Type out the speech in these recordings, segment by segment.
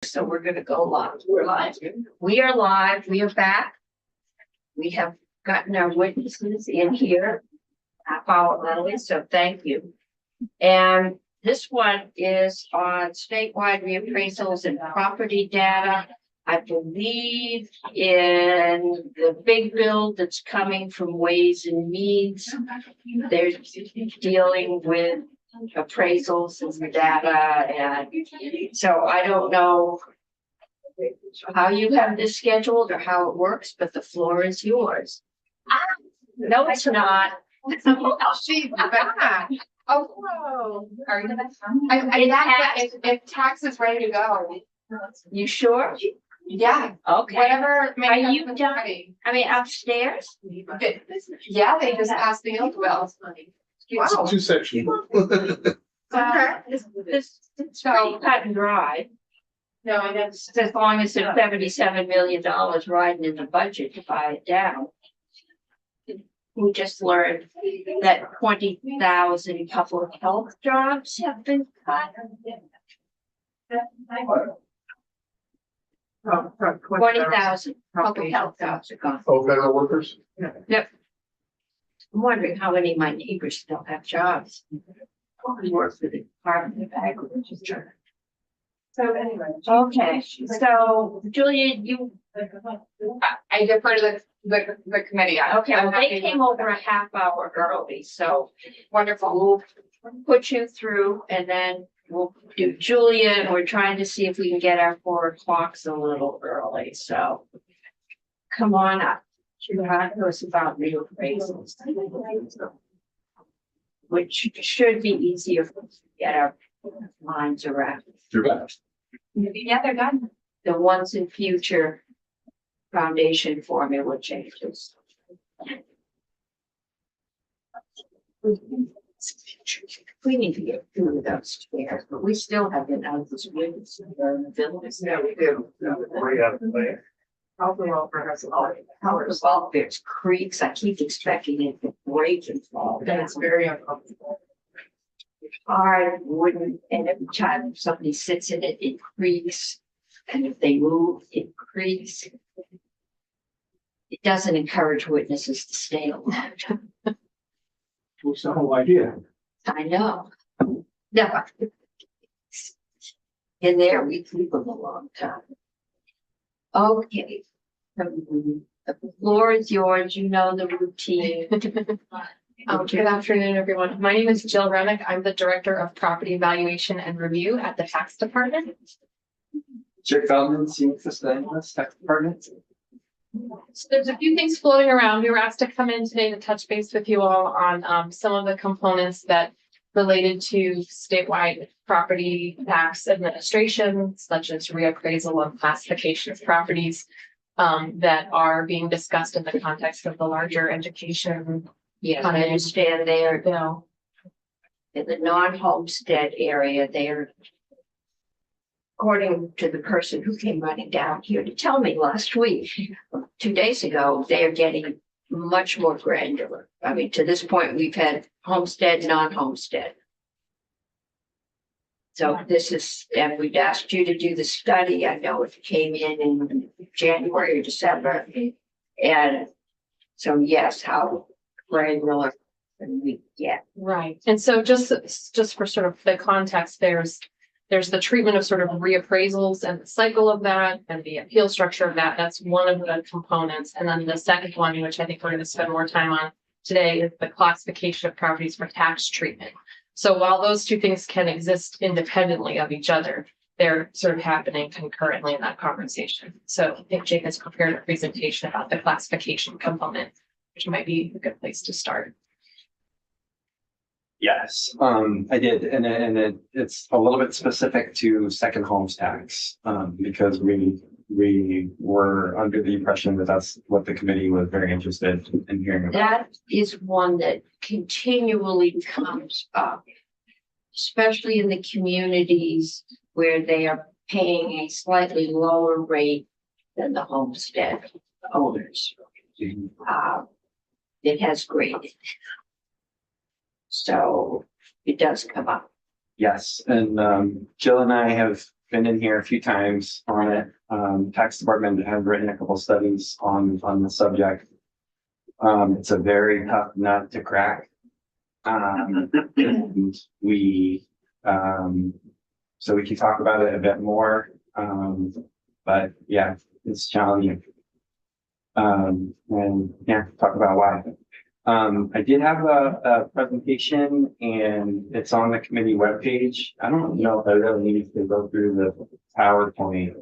So we're gonna go live. We're live. We are live. We are back. We have gotten our witnesses in here half hour early, so thank you. And this one is on statewide reappraisals and property data. I believe in the big bill that's coming from Ways and Means. They're dealing with appraisals and data, and so I don't know how you have this scheduled or how it works, but the floor is yours. No, it's not. She's back. Oh, hello. Are you? If tax is ready to go. You sure? Yeah. Okay. Whatever. Are you done? I mean, upstairs? Yeah, they just passed the oath bill. Wow. Two sections. This it's pretty cut and dry. No, I guess. As long as there's $77 million riding in the budget to buy it down. We just learned that 20,000 public health jobs have been cut. 20,000 public health jobs are gone. Oh, federal workers? I'm wondering how many of my neighbors still have jobs. Who work for the Department of Agriculture. So anyway. Okay, so Julia, you, I defer to the committee. okay, well, they came over a half hour early, so Wonderful. we'll put you through and then we'll do Julia, and we're trying to see if we can get our 4 o'clocks a little early, so. Come on up. You talk to us about reappraisals. Which should be easier to get our minds around. You're back. Yeah, they're done. The once in future foundation formula changes. We need to get through those chairs, but we still have been out of this witness in the buildings. Yeah, we do. Right out of the way. Health and welfare has a lot. How the ball there's creeks, I keep expecting it to break and fall. That's very uncomfortable. Hard wooden, and every time somebody sits in it, it creaks. And if they move, it creaks. It doesn't encourage witnesses to stay alone. What's the whole idea? I know. No. In there, we keep them a long time. Okay. The floor is yours. You know the routine. Good afternoon, everyone. My name is Jill Remick. I'm the Director of Property Evaluation and Review at the Tax Department. Jake Feldman, Senior Fiscal Analyst, Tax Department. So there's a few things floating around. We were asked to come in today to touch base with you all on some of the components that related to statewide property tax administration, such as reappraisal and classification of properties that are being discussed in the context of the larger education. Yes, I understand they are Bill. in the non-homestead area. They're, according to the person who came running down here to tell me last week, 2 days ago, they are getting much more granular. I mean, to this point, we've had homestead, non-homestead. So this is, and we'd asked you to do the study. I know it came in January or December. And so, yes, how granular can we get? Right. And so just for sort of the context, there's the treatment of sort of reappraisals and the cycle of that and the appeal structure of that. That's one of the components. And then the second one, which I think we're going to spend more time on today, is the classification of properties for tax treatment. So while those two things can exist independently of each other, they're sort of happening concurrently in that conversation. So I think Jake has prepared a presentation about the classification component, which might be a good place to start. Yes, I did, and it's a little bit specific to second homes tax, because we were under the impression that that's what the committee was very interested in hearing about. That is one that continually comes up, especially in the communities where they are paying a slightly lower rate than the homestead owners. It has graded. So it does come up. Yes, and Jill and I have been in here a few times on it. Tax department have written a couple studies on the subject. It's a very tough nut to crack. And we, so we can talk about it a bit more. But yeah, it's challenging. And yeah, talk about why. I did have a presentation and it's on the committee webpage. I don't know if I really need to go through the PowerPoint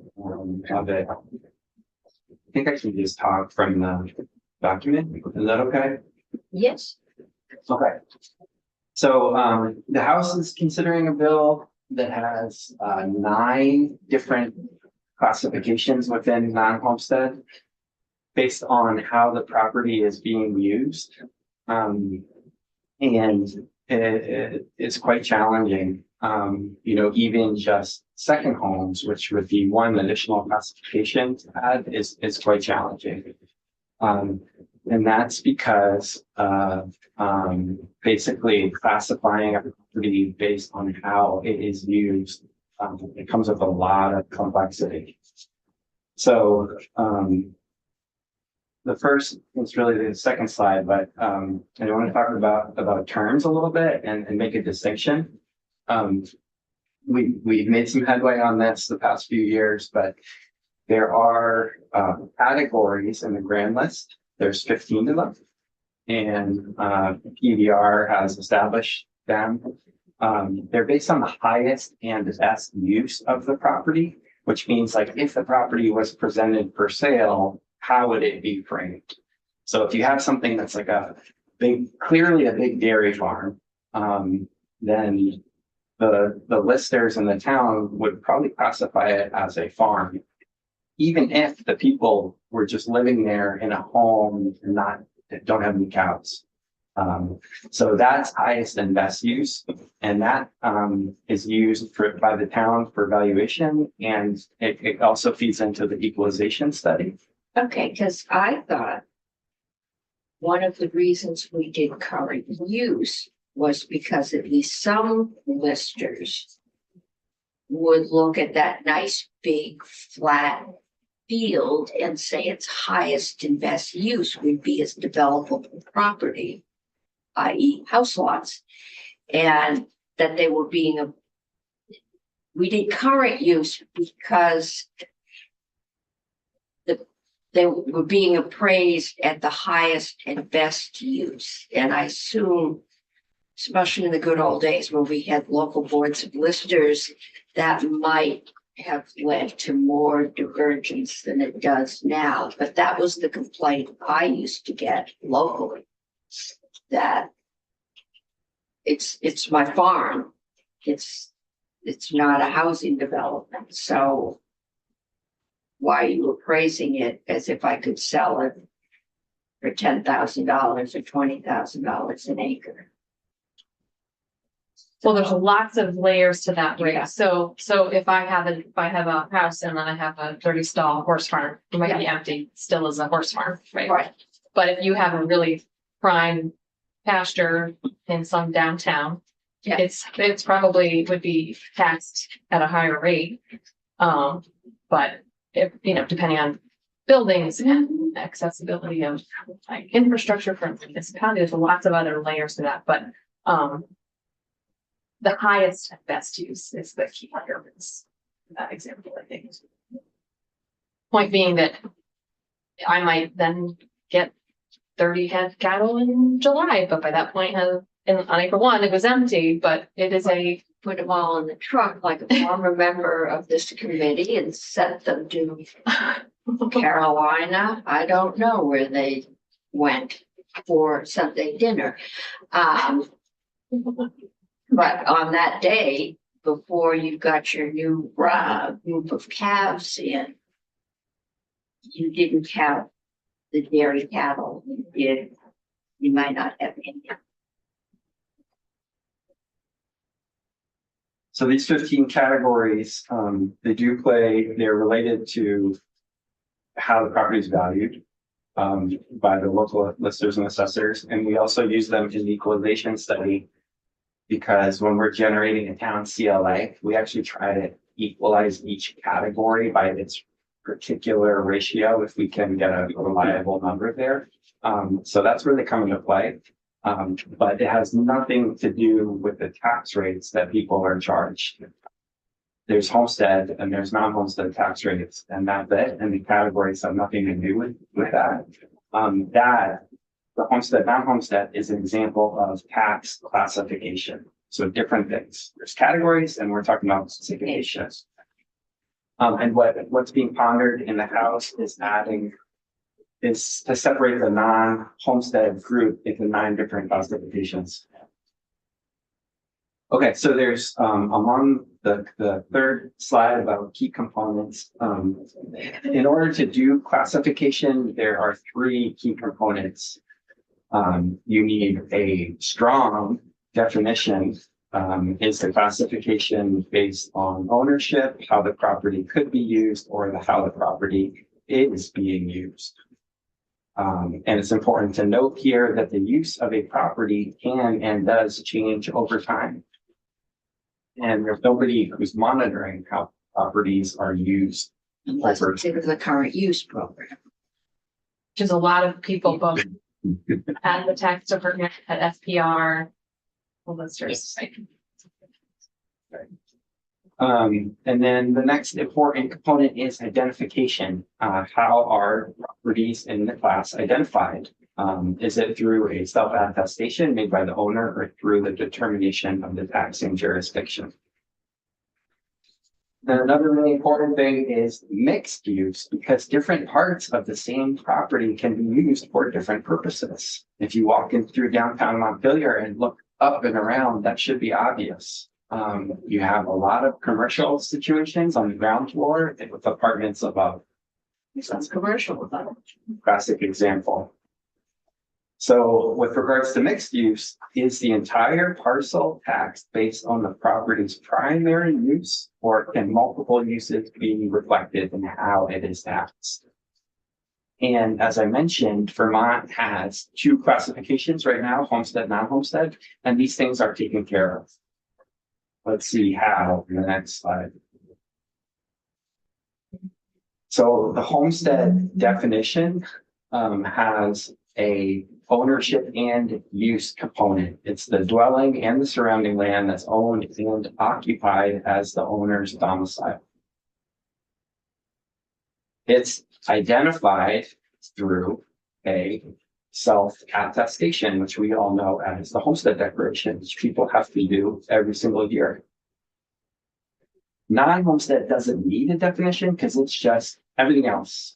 of it. I think I can just talk from the document. Is that okay? Yes. Okay. So the House is considering a bill that has 9 different classifications within non-homestead based on how the property is being used. And it's quite challenging. You know, even just second homes, which would be one additional classification to add, is quite challenging. And that's because of basically classifying a property based on how it is used. It comes with a lot of complexity. So the first, it's really the second slide, but I want to talk about terms a little bit and make a distinction. We've made some headway on this the past few years, but there are categories in the grand list. There's 15 of them, and PBR has established them. They're based on the highest and best use of the property, which means like if the property was presented for sale, how would it be framed? So if you have something that's like clearly a big dairy farm, then the listers in the town would probably classify it as a farm, even if the people were just living there in a home and don't have any cows. So that's highest and best use, and that is used by the town for valuation, and it also feeds into the equalization study. Okay, because I thought one of the reasons we did current use was because at least some listers would look at that nice big flat field and say its highest and best use would be as developable property, i.e. house lots, and that they were we did current use because they were being appraised at the highest and best use. And I assume, especially in the good old days when we had local boards of listers, that might have led to more divergence than it does now. But that was the complaint I used to get locally, that it's my farm. It's not a housing development. So why are you appraising it as if I could sell it for $10,000 or $20,000 an acre? Well, there's lots of layers to that, right? So if I have a house and then I have a 30-stall horse farm, it might be empty, still is a horse farm, right? Right. But if you have a really prime pasture in some downtown, Yeah. it's probably would be taxed at a higher rate. But if, depending on buildings and accessibility of like infrastructure for municipality, there's lots of other layers to that, but the highest and best use is the key here in that example, I think. Point being that I might then get 30 head cattle in July, but by that point on April 1, it was empty, but it is Put them all in the truck like a former member of this committee and sent them to Carolina. I don't know where they went for Sunday dinner. But on that day, before you got your new group of calves in, you didn't have the dairy cattle. You might not have any. So these 15 categories, they're related to how the property is valued by the local listers and assessors. And we also use them in the equalization study because when we're generating a town CLA, we actually try to equalize each category by its particular ratio if we can get a reliable number there. So that's where they come into play. But it has nothing to do with the tax rates that people are charged. There's homestead and there's non-homestead tax rates, and that's it. And the categories have nothing to do with that. The homestead, non-homestead is an example of tax classification. So different things. There's categories and we're talking about classifications. And what's being pondered in the House is to separate the non-homestead group into 9 different classifications. Okay, so there's among the third slide about key components. In order to do classification, there are 3 key components. You need a strong definition. Is the classification based on ownership, how the property could be used, or how the property is being used? And it's important to note here that the use of a property can and does change over time. And there's nobody who's monitoring how properties are used. Unless it's in the current use program. Which is a lot of people both at the tax department, at SPR. Well, that's just. And then the next important component is identification. How are properties in the class identified? Is it through a self-attestation made by the owner or through the determination of the taxing jurisdiction? Then another really important thing is mixed use, because different parts of the same property can be used for different purposes. If you walk in through downtown Montpelier and look up and around, that should be obvious. You have a lot of commercial situations on the ground floor with apartments above. Sounds commercial. Classic example. So with regards to mixed use, is the entire parcel taxed based on the property's primary use, or can multiple uses be reflected in how it is taxed? And as I mentioned, Vermont has 2 classifications right now, homestead, non-homestead, and these things are taken care of. Let's see how in the next slide. So the homestead definition has a ownership and use component. It's the dwelling and the surrounding land that's owned and occupied as the owner's domicile. It's identified through a self-attestation, which we all know as the homestead declaration, which people have to do every single year. Non-homestead doesn't need a definition because it's just everything else.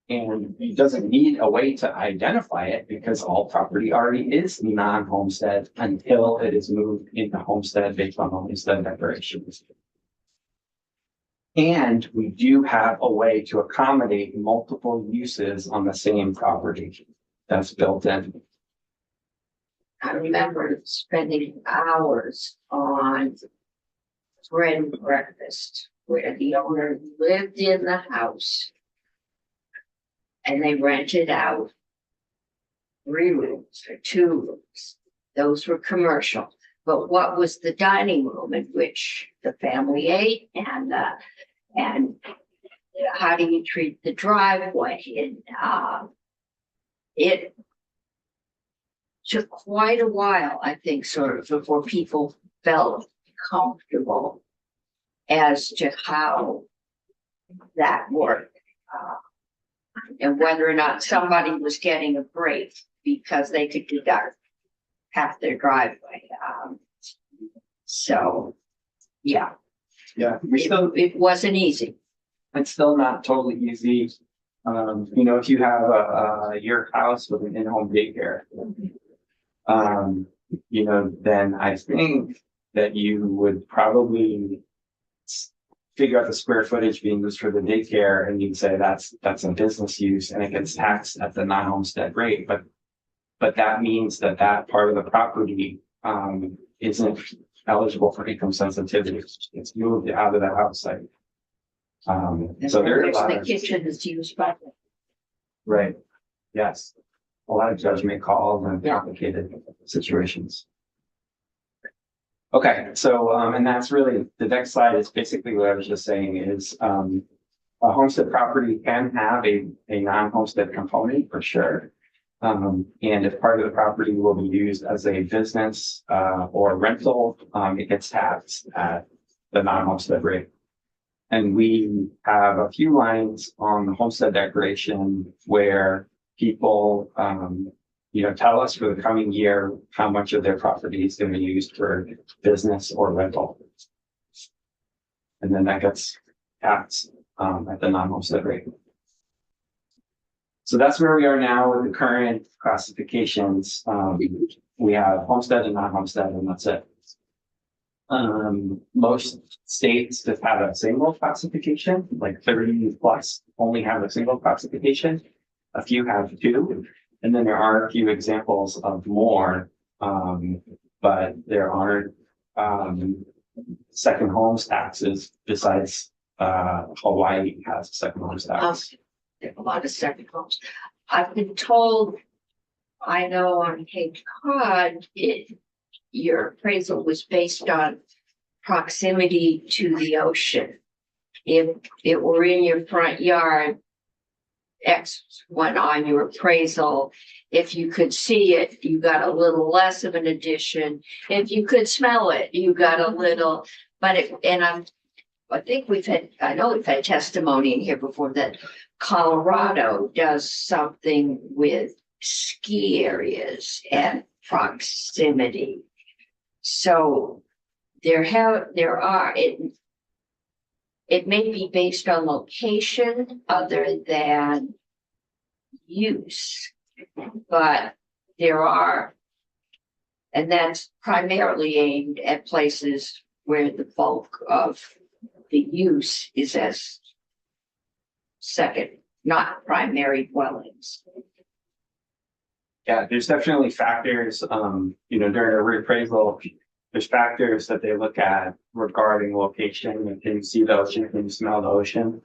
And it doesn't need a way to identify it because all property already is non-homestead until it is moved into homestead based on the homestead declarations. And we do have a way to accommodate multiple uses on the same property. That's built in. I remember spending hours on bread and breakfast where the owner lived in the house and they rented out 3 rooms or 2 rooms. Those were commercial. But what was the dining room in which the family ate, and how do you treat the driveway? And it took quite a while, I think, sort of before people felt comfortable as to how that worked. And whether or not somebody was getting a break because they could deduct half their driveway. So, yeah. Yeah, It wasn't easy. it's still not totally easy. If you have your house with an in-home daycare, then I think that you would probably figure out the square footage being used for the daycare, and you'd say that's a business use and it gets taxed at the non-homestead rate. But that means that part of the property isn't eligible for income sensitivity. It's moved out of the house site. So there's The kitchen is used by. right. Yes. A lot of judgment calls and complicated situations. Okay, so, and that's really, the next slide is basically what I was just saying is, a homestead property can have a non-homestead component for sure. And if part of the property will be used as a business, or rental, it gets taxed at the non-homestead rate. And we have a few lines on the homestead declaration where people, tell us for the coming year how much of their property is going to be used for business or rental. And then that gets taxed at the non-homestead rate. So that's where we are now with the current classifications. We have homestead and non-homestead, and that's it. Most states just have a single classification, like 30 plus only have a single classification. A few have two. And then there are a few examples of more, but there aren't second homes taxes besides Hawaii has a second homes tax. There are a lot of second homes. I've been told, I know on Cape Cod, your appraisal was based on proximity to the ocean. If it were in your front yard, X went on your appraisal. If you could see it, you got a little less of an addition. If you could smell it, you got a little, I think I know we've had testimony in here before that Colorado does something with ski areas and proximity. So it may be based on location other than use, but and that's primarily aimed at places where the bulk of the use is as second, not primary dwellings. Yeah, there's definitely factors, during a reappraisal, there's factors that they look at regarding location. And can you see the ocean? Can you smell the ocean?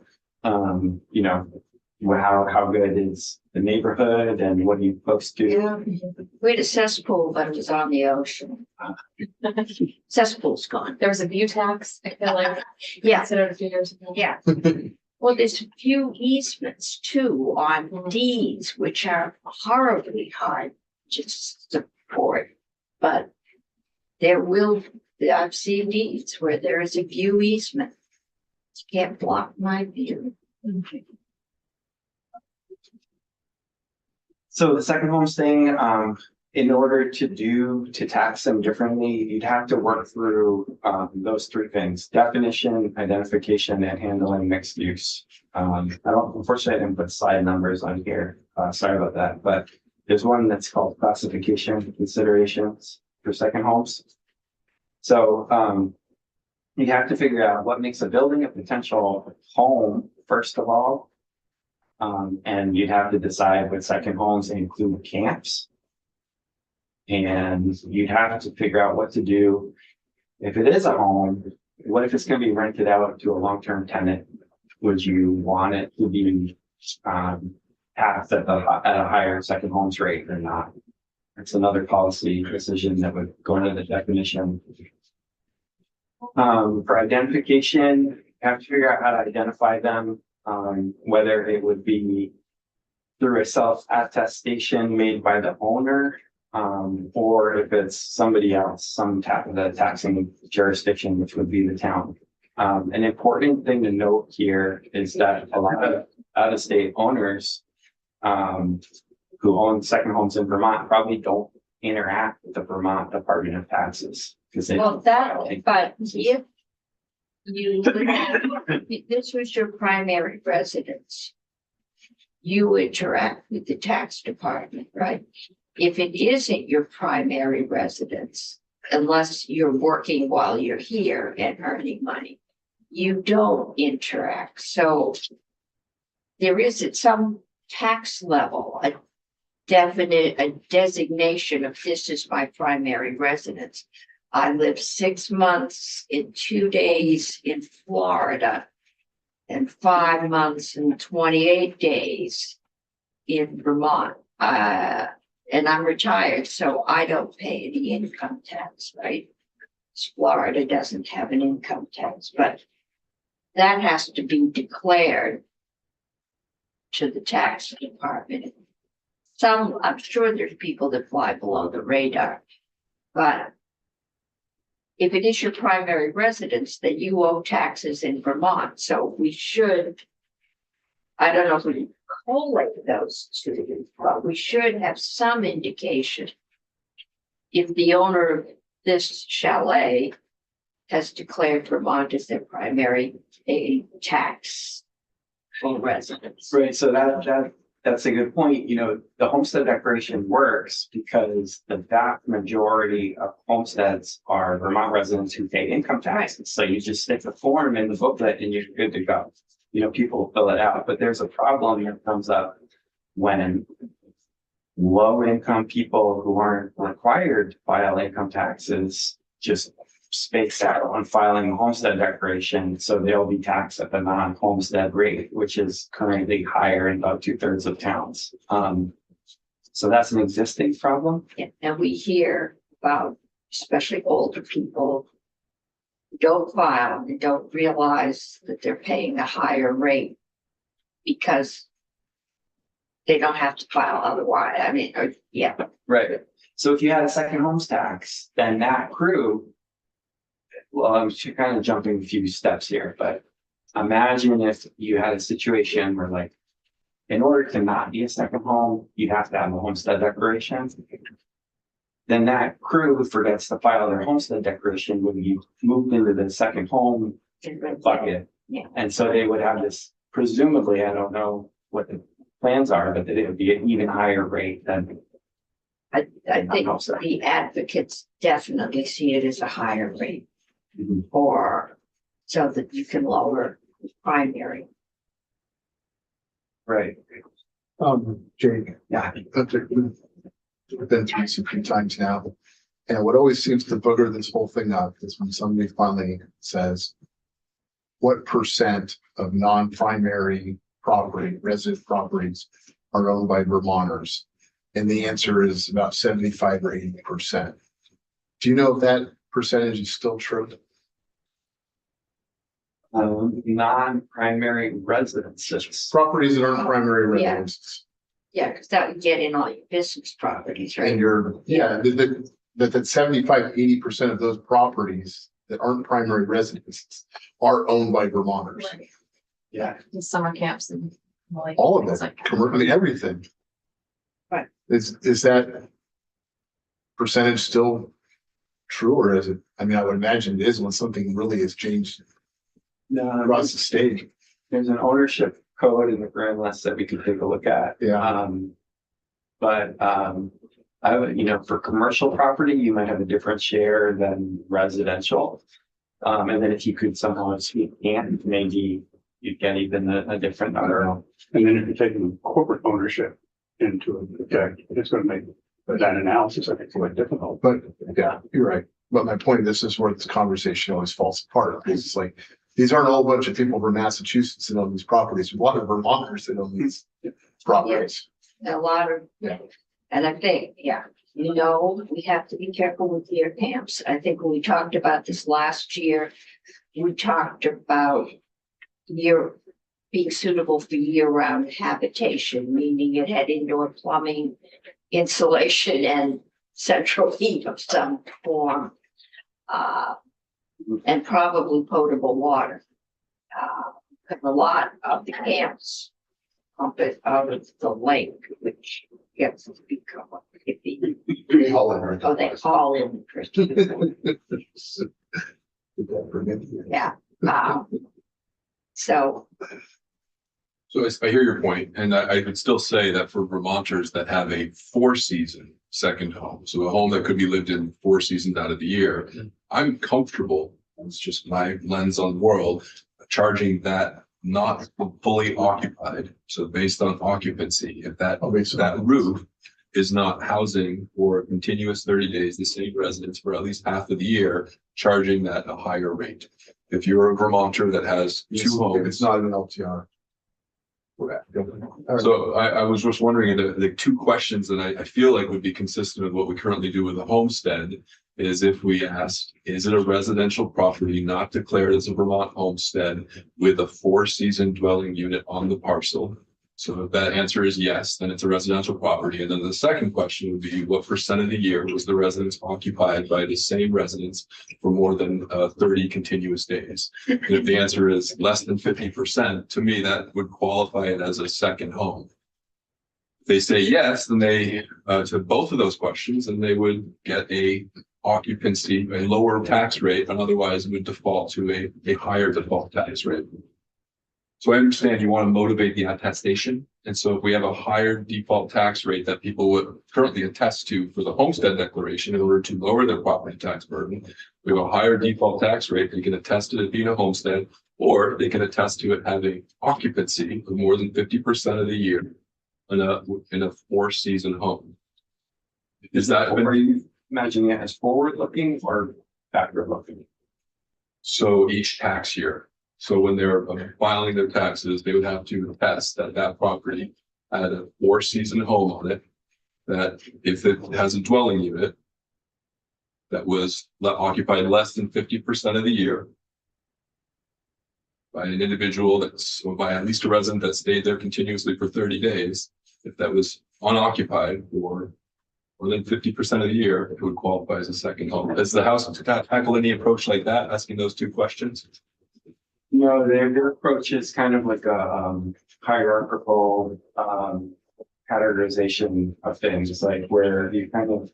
How good is the neighborhood and what are you close to? Yeah, we had a cesspool, but it was on the ocean. Cesspool's gone. There was a view tax, I feel like. Yeah. Considered a few years ago. Yeah. Well, there's a few easements too on deeds, which are horribly hard to support. But I've seen deeds where there is a view easement. You can't block my view. So the second homes thing, in order to tax them differently, you'd have to work through those three things: definition, identification, and handling mixed use. Unfortunately, I didn't put slide numbers on here. Sorry about that, but there's one that's called classification considerations for second homes. So you have to figure out what makes a building a potential home, first of all. And you'd have to decide with second homes include camps. And you'd have to figure out what to do if it is a home. What if it's going to be rented out to a long-term tenant? Would you want it to be taxed at a higher second homes rate or not? It's another policy decision that would go into the definition. For identification, you have to figure out how to identify them, whether it would be through a self-attestation made by the owner, or if it's somebody else, the taxing jurisdiction, which would be the town. An important thing to note here is that a lot of out-of-state owners who own second homes in Vermont probably don't interact with the Vermont Department of Taxes. But if this was your primary residence, you interact with the tax department, right? If it isn't your primary residence, unless you're working while you're here and earning money, you don't interact. So there is at some tax level a designation of this is my primary residence. I lived 6 months and 2 days in Florida and 5 months and 28 days in Vermont. And I'm retired, so I don't pay any income tax, right? Florida doesn't have an income tax, but that has to be declared to the tax department. I'm sure there's people that fly below the radar, but if it is your primary residence, then you owe taxes in Vermont, so we should, I don't know if we collate those two, but we should have some indication if the owner of this chalet has declared Vermont as their primary tax for residence. Right, so that's a good point. You know, the homestead declaration works because the vast majority of homesteads are Vermont residents who pay income taxes. So you just stick the form in the booklet and you're good to go. You know, people fill it out, but there's a problem that comes up when low income people who aren't required to file income taxes just space out on filing a homestead declaration, so they'll be taxed at the non-homestead rate, which is currently higher in about 2/3 of towns. So that's an existing problem. Yeah, and we hear about, especially older people who don't file and don't realize that they're paying a higher rate because they don't have to file otherwise. I mean, Right. So if you had a second homes tax, then that crew, well, I'm kind of jumping a few steps here, but imagine if you had a situation where, like, in order to not be a second home, you have to have a homestead declaration. Then that crew forgets to file their homestead declaration when you moved into the second home bucket. Yeah. And so they would have this, presumably, I don't know what the plans are, but that it would be an even higher rate than. I think the advocates definitely see it as a higher rate. Or so that you can lower the primary. Right. Jake, Yeah. we've been through this a few times now. And what always seems to booger this whole thing up is when somebody finally says, what percent of non-primary property, resident properties are owned by Vermonters? And the answer is about 75 or 80%. Do you know if that percentage is still true? Non-primary residences. Properties that aren't primary Yeah. residences. Yeah, because that would get in all your business properties, And right? you're, that 75, 80% of those properties that aren't primary residences are owned by Vermonters. Right. Yeah. The summer camps and like. All of things it, like that. commercially, everything. Right. Is that percentage still true, or is it, I mean, I would imagine it is when something really has changed No, across the state. there's an ownership code in the grand list that we could take a look at. Yeah. I would, for commercial property, you might have a different share than residential. And then if you could somehow speak and maybe you'd get even a different number. And then if you're taking corporate ownership into effect, it's gonna make that analysis, I think, quite difficult. But yeah, you're right. But my point, this is where this conversation always falls apart. Because it's like, these aren't a whole bunch of people from Massachusetts that own these properties. There's a lot of Vermonters that own these properties. A lot of, Yeah. and I think, we have to be careful with year camps. I think when we talked about this last year, we talked about being suitable for year-round habitation, meaning it had indoor plumbing, insulation, and central heat of some form. And probably potable water. Because a lot of the camps pump it out of the lake, which gets to become iffy. They haul in, right? Oh, they call in. Yeah. So, So I hear your point, and I would still say that for Vermonters that have a 4-season second home, so a home that could be lived in 4 seasons out of the year, I'm comfortable, it's just my lens on the world, charging that not fully occupied. So based on occupancy, if that roof is not housing for a continuous 30 days, the same residence for at least half of the year, charging that a higher rate. If you're a Vermonter that has 2 homes. It's not an LTR. So I was just wondering, the 2 questions that I feel like would be consistent with what we currently do with the homestead is if we asked, is it a residential property not declared as a Vermont homestead with a 4-season dwelling unit on the parcel? So if that answer is yes, then it's a residential property. And then the second question would be, what percent of the year was the residence occupied by the same residence for more than 30 continuous days? And if the answer is less than 50%, to me, that would qualify it as a second home. If they say yes, then they, to both of those questions, and they would get a occupancy, a lower tax rate, and otherwise would default to a higher default tax rate. So I understand you want to motivate the attestation. And so if we have a higher default tax rate that people would currently attest to for the homestead declaration in order to lower their property tax burden, we have a higher default tax rate. They can attest to it being a homestead, or they can attest to it having occupancy of more than 50% of the year in a 4-season home. Is that? Are you imagining it as forward looking or backward looking? So each tax year. So when they're filing their taxes, they would have to attest that that property had a 4-season home on it. That if it has a dwelling unit that was occupied less than 50% of the year by an individual that's, or by at least a resident that stayed there continuously for 30 days, if that was unoccupied for more than 50% of the year, it would qualify as a second home. Does the house tackle any approach like that, asking those two questions? No, their approach is kind of like a hierarchical categorization of things, like where you kind of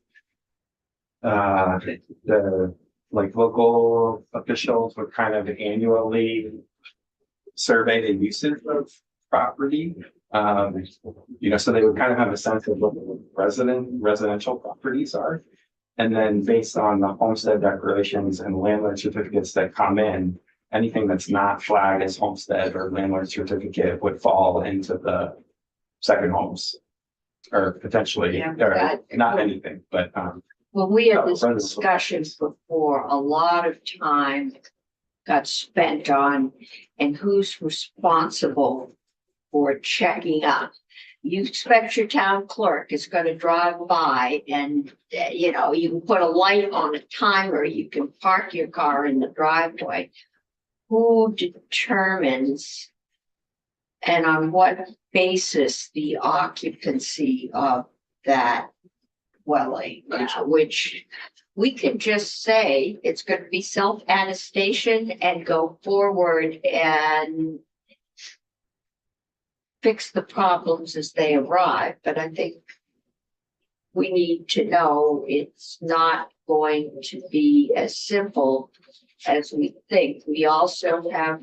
the like local officials would kind of annually survey the usage of property. So they would kind of have a sense of what the residential properties are. And then based on the homestead declarations and landlord certificates that come in, anything that's not flagged as homestead or landlord certificate would fall into the second homes. Or potentially, Yeah, or not anything, but Well, we had this residential. discussions before, a lot of time got spent on and who's responsible for checking up. You expect your town clerk is gonna drive by and, you can put a light on a timer, you can park your car in the driveway. Who determines and on what basis the occupancy of that dwelling, which we could just say it's gonna be self-attestation and go forward and fix the problems as they arrive, but I think we need to know it's not going to be as simple as we think. We also have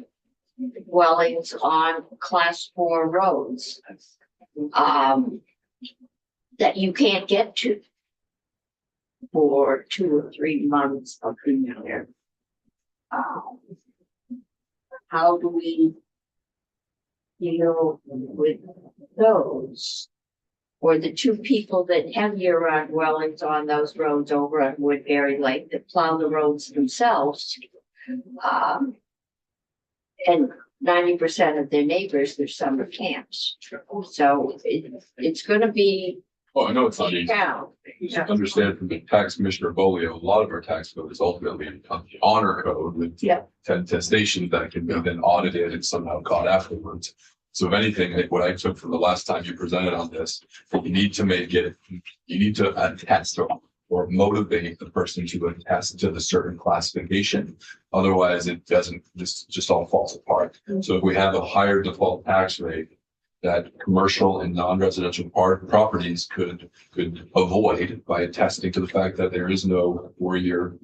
dwellings on class 4 roads that you can't get to for 2 or 3 months of the year. How do we deal with those? Or the 2 people that have year-round dwellings on those roads over on Woodbury Lake that plow the roads themselves. And 90% of their neighbors, their summer camps. So it's gonna be Oh, I know it's not easy. down. You understand from the tax commissioner Bolio, a lot of our tax code is ultimately an honor code with Yeah. attestations that can be then audited and somehow caught afterwards. So if anything, like what I took from the last time you presented on this, you need to make it, you need to attest or motivate the person to attest to the certain classification. Otherwise, it doesn't, this just all falls apart. So if we have a higher default tax rate, that commercial and non-residential properties could avoid by attesting to the fact that there is no 4-year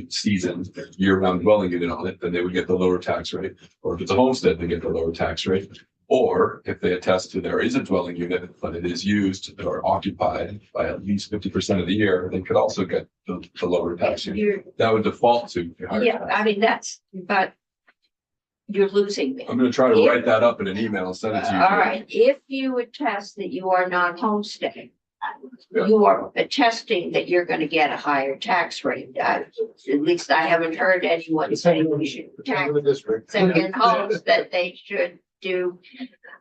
season year-round dwelling unit on it, then they would get the lower tax rate. Or if it's a homestead, they get the lower tax rate. Or if they attest to there is a dwelling unit, but it is used or occupied by at least 50% of the year, they could also get the lower tax rate. That would default to the higher Yeah, tax. I mean, but you're losing me. I'm gonna try to write that up in an email and send it to you. All right, if you attest that you are not homesteading, you are attesting that you're gonna get a higher tax rate. At least I haven't heard anyone saying we should tax The district. second homes, that they should do,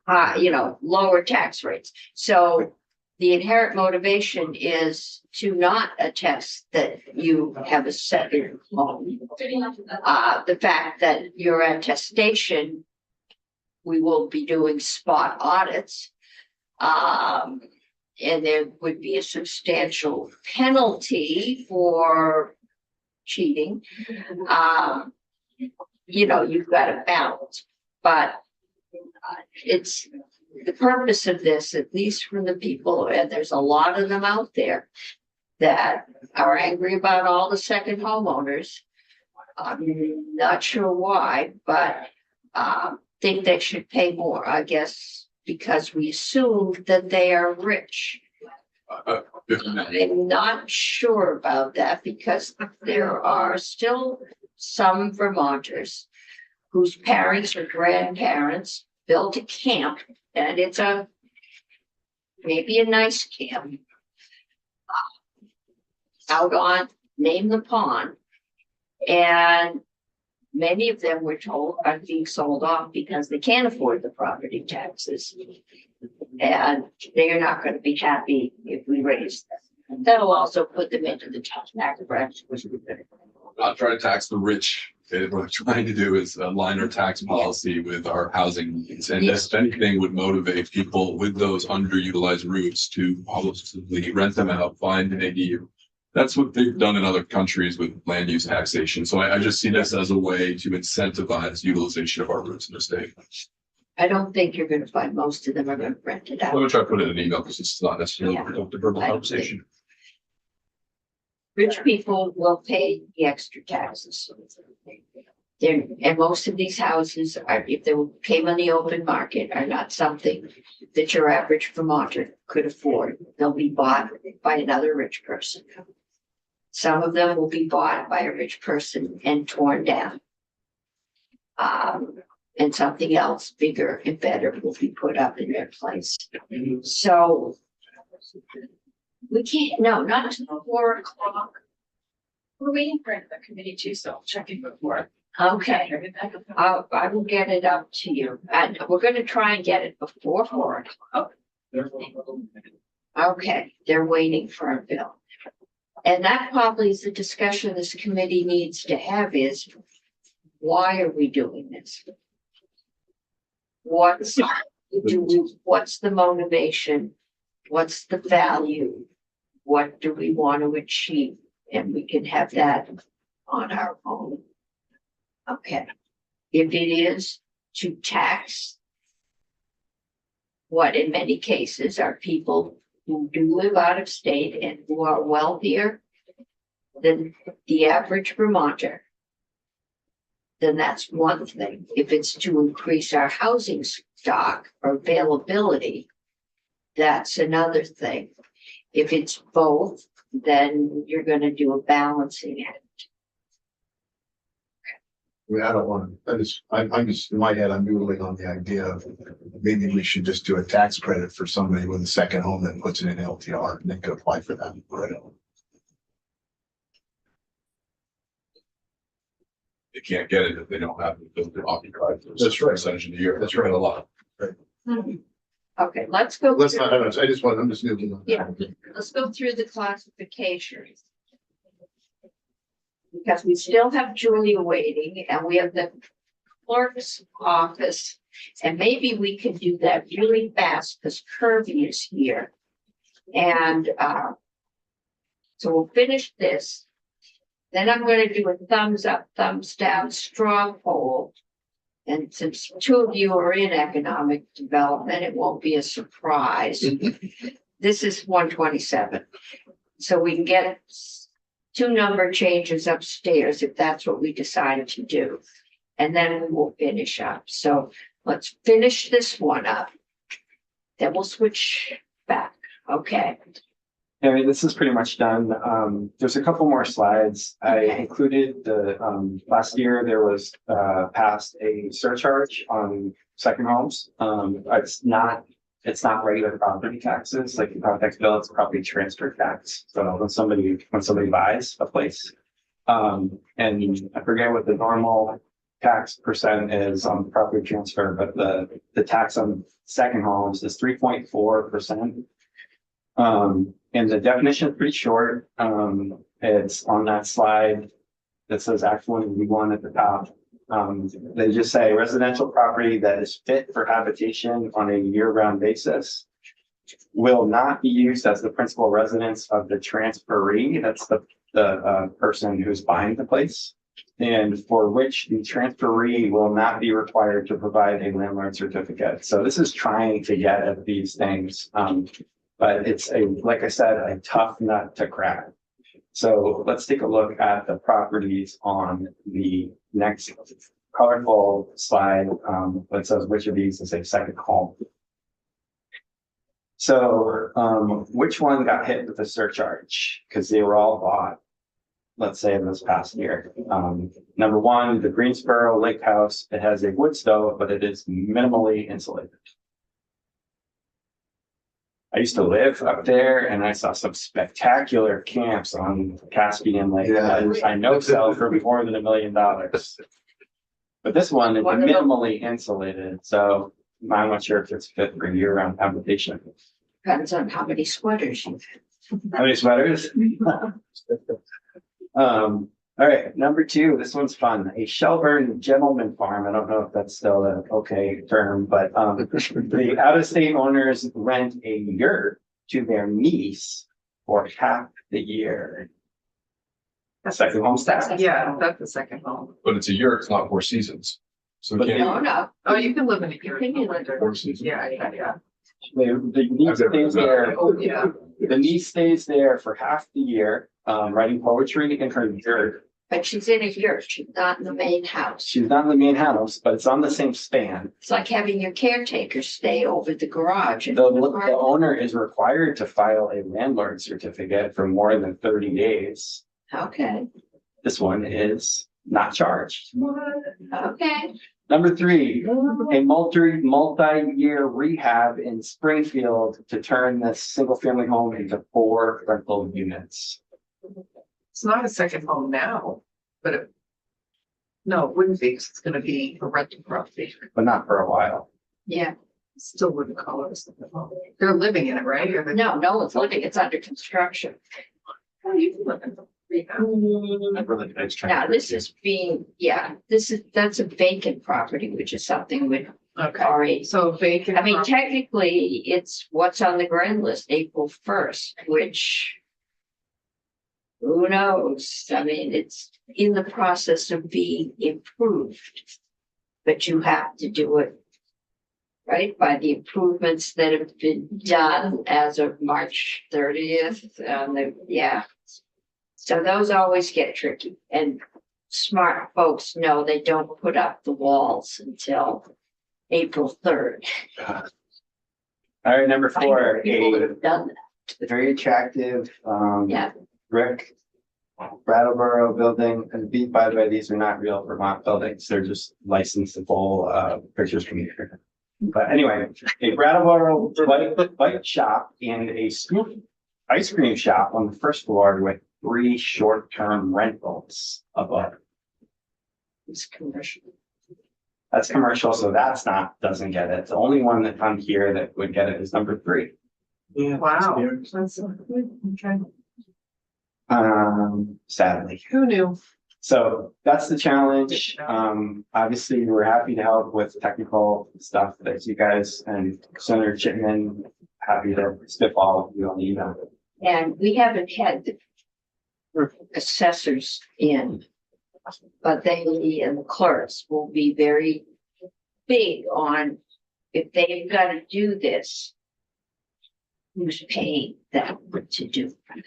lower tax rates. So the inherent motivation is to not attest that you have a second home. The fact that your attestation, we will be doing spot audits. And there would be a substantial penalty for cheating. You know, you've got to balance, but it's the purpose of this, at least from the people, and there's a lot of them out there that are angry about all the second homeowners. I'm not sure why, but think they should pay more, I guess, because we assume that they are rich. I'm not sure about that because there are still some Vermonters whose parents or grandparents built a camp, and it's maybe a nice camp out on, name the pond. And many of them were told are being sold off because they can't afford the property taxes. And they're not going to be happy if we raise them. That'll also put them into the tax bracket, which would be good. Not trying to tax the rich. What we're trying to do is align our tax policy with our housing needs. And if anything would motivate people with those underutilized roofs to possibly rent them out, find an ADU. That's what they've done in other countries with land use taxation. So I just see this as a way to incentivize utilization of our roofs in the state. I don't think you're going to find most of them are going to rent it Let out. me try to put it in an email because it's not necessarily Yeah. a productive verbal I don't conversation. Rich people will pay the extra taxes. And most of these houses are, if they came on the open market, are not something that your average Vermonter could afford. They'll be bought by another rich person. Some of them will be bought by a rich person and torn down. And something else bigger and better will be put up in their place. So we can't, no, not until 4 o'clock. We're waiting for the committee too, so I'll check in before. Okay, I will get it up to you, and we're gonna try and get it before 4 o'clock. Okay, they're waiting for a bill. And that probably is the discussion this committee needs to have is, why are we doing this? What's the motivation? What's the value? What do we want to achieve? And we can have that on our own. Okay, if it is to tax what in many cases are people who do live out of state and who are wealthier than the average Vermonter, then that's one thing. If it's to increase our housing stock or availability, that's another thing. If it's both, then you're going to do a balancing act. I mean, I don't want to, I'm just, in my head, I'm noodling on the idea of maybe we should just do a tax credit for somebody with a second home that puts it in LTR and they could apply for that. They can't get it if they don't have the occupied. for a That's right. Percentage of the year. That's right. A lot. Okay, let's go. Let's not, I'm just noodling on that. Yeah. Let's go through the classifications. Because we still have Julia waiting and we have the clerk's office. And maybe we can do that really fast because Kirby is here. And so we'll finish this. Then I'm going to do a thumbs up, thumbs down straw poll. And since 2 of you are in economic development, it won't be a surprise. This is 127. So we can get 2 number changes upstairs if that's what we decide to do. And then we will finish up. So let's finish this one up. Then we'll switch back. Okay. I mean, this is pretty much done. There's a couple more slides. I Okay. included the, last year there was, passed a surcharge on second homes. It's not regular property taxes, like the property tax bill, it's property transfer tax. So when somebody buys a place, and I forget what the normal tax percent is on property transfer, but the tax on second homes is 3.4%. And the definition is pretty short. It's on that slide that says Act 1 at the top. They just say residential property that is fit for habitation on a year-round basis will not be used as the principal residence of the transferee. That's the person who's buying the place. And for which the transferee will not be required to provide a landlord certificate. So this is trying to get at these things. But it's like I said, a tough nut to crack. So let's take a look at the properties on the next colorful slide that says which of these is a second home. So which one got hit with a surcharge? Because they were all bought, let's say, in this past year. Number one, the Greensboro Lake House. It has a wood stove, but it is minimally insulated. I used to live up there and I saw some spectacular camps on Caspian Lake. Yeah. I know sell for more than $1 million. But this one is One of them- minimally insulated, so I'm not sure if it's fit for year-round habitation. Depends on how many sweaters you've. How many sweaters? All right, number 2, this one's fun. A Shelburne gentleman farm. I don't know if that's still an okay term, but the out-of-state owners rent a yurt to their niece for half the year. Second home status. Yeah, that's the second home. But it's a year, it's not 4 seasons. So But it No, can't no. Oh, you can live in a year. You can live be 4 seasons. Yeah, yeah. The niece stays there. Oh, yeah. The niece stays there for half the year, writing poetry in her yurt. But she's in a yurt, she's not in the main house. She's not in the main house, but it's on the same span. It's like having your caretaker stay over the garage. The owner is required to file a landlord certificate for more than 30 days. Okay, This one is not charged. okay. Number 3, a multi-year rehab in Springfield to turn this single-family home into 4 rental units. It's not a second home now, but no, it wouldn't be, 'cause it's gonna be a rental property. But not for a while. Yeah, Still wouldn't call it a second home. They're living in it, right? Or they- no one's living, it's under construction. Oh, you can live in it. Now, this is that's a vacant property, which is something we Okay, already. so vacant. I mean, property. technically, it's what's on the grand list, April 1st, which. Who knows? I mean, it's in the process of being improved. But you have to do it. Right, by the improvements that have been done as of March 30th, So those always get tricky, and smart folks know they don't put up the walls until April 3rd. All right, number 4, People that a have done that, very attractive, yeah, brick Brattleboro building. And by the way, these are not real Vermont buildings. They're just licensable pictures from here. But anyway, a Brattleboro bike shop and a scoop ice cream shop on the first floor with 3 short-term rentals above. it's commercial. That's commercial, so doesn't get it. The only one that on here that would get it is number 3. Wow. That's so good. Okay. Sadly. Who knew? So that's the challenge. Obviously, we're happy to help with technical stuff that you guys and Senator Chipman happy to spitball you on the email. And we haven't had the assessors in, but they and the clerks will be very big on if they've got to do this, who's paying them to do it.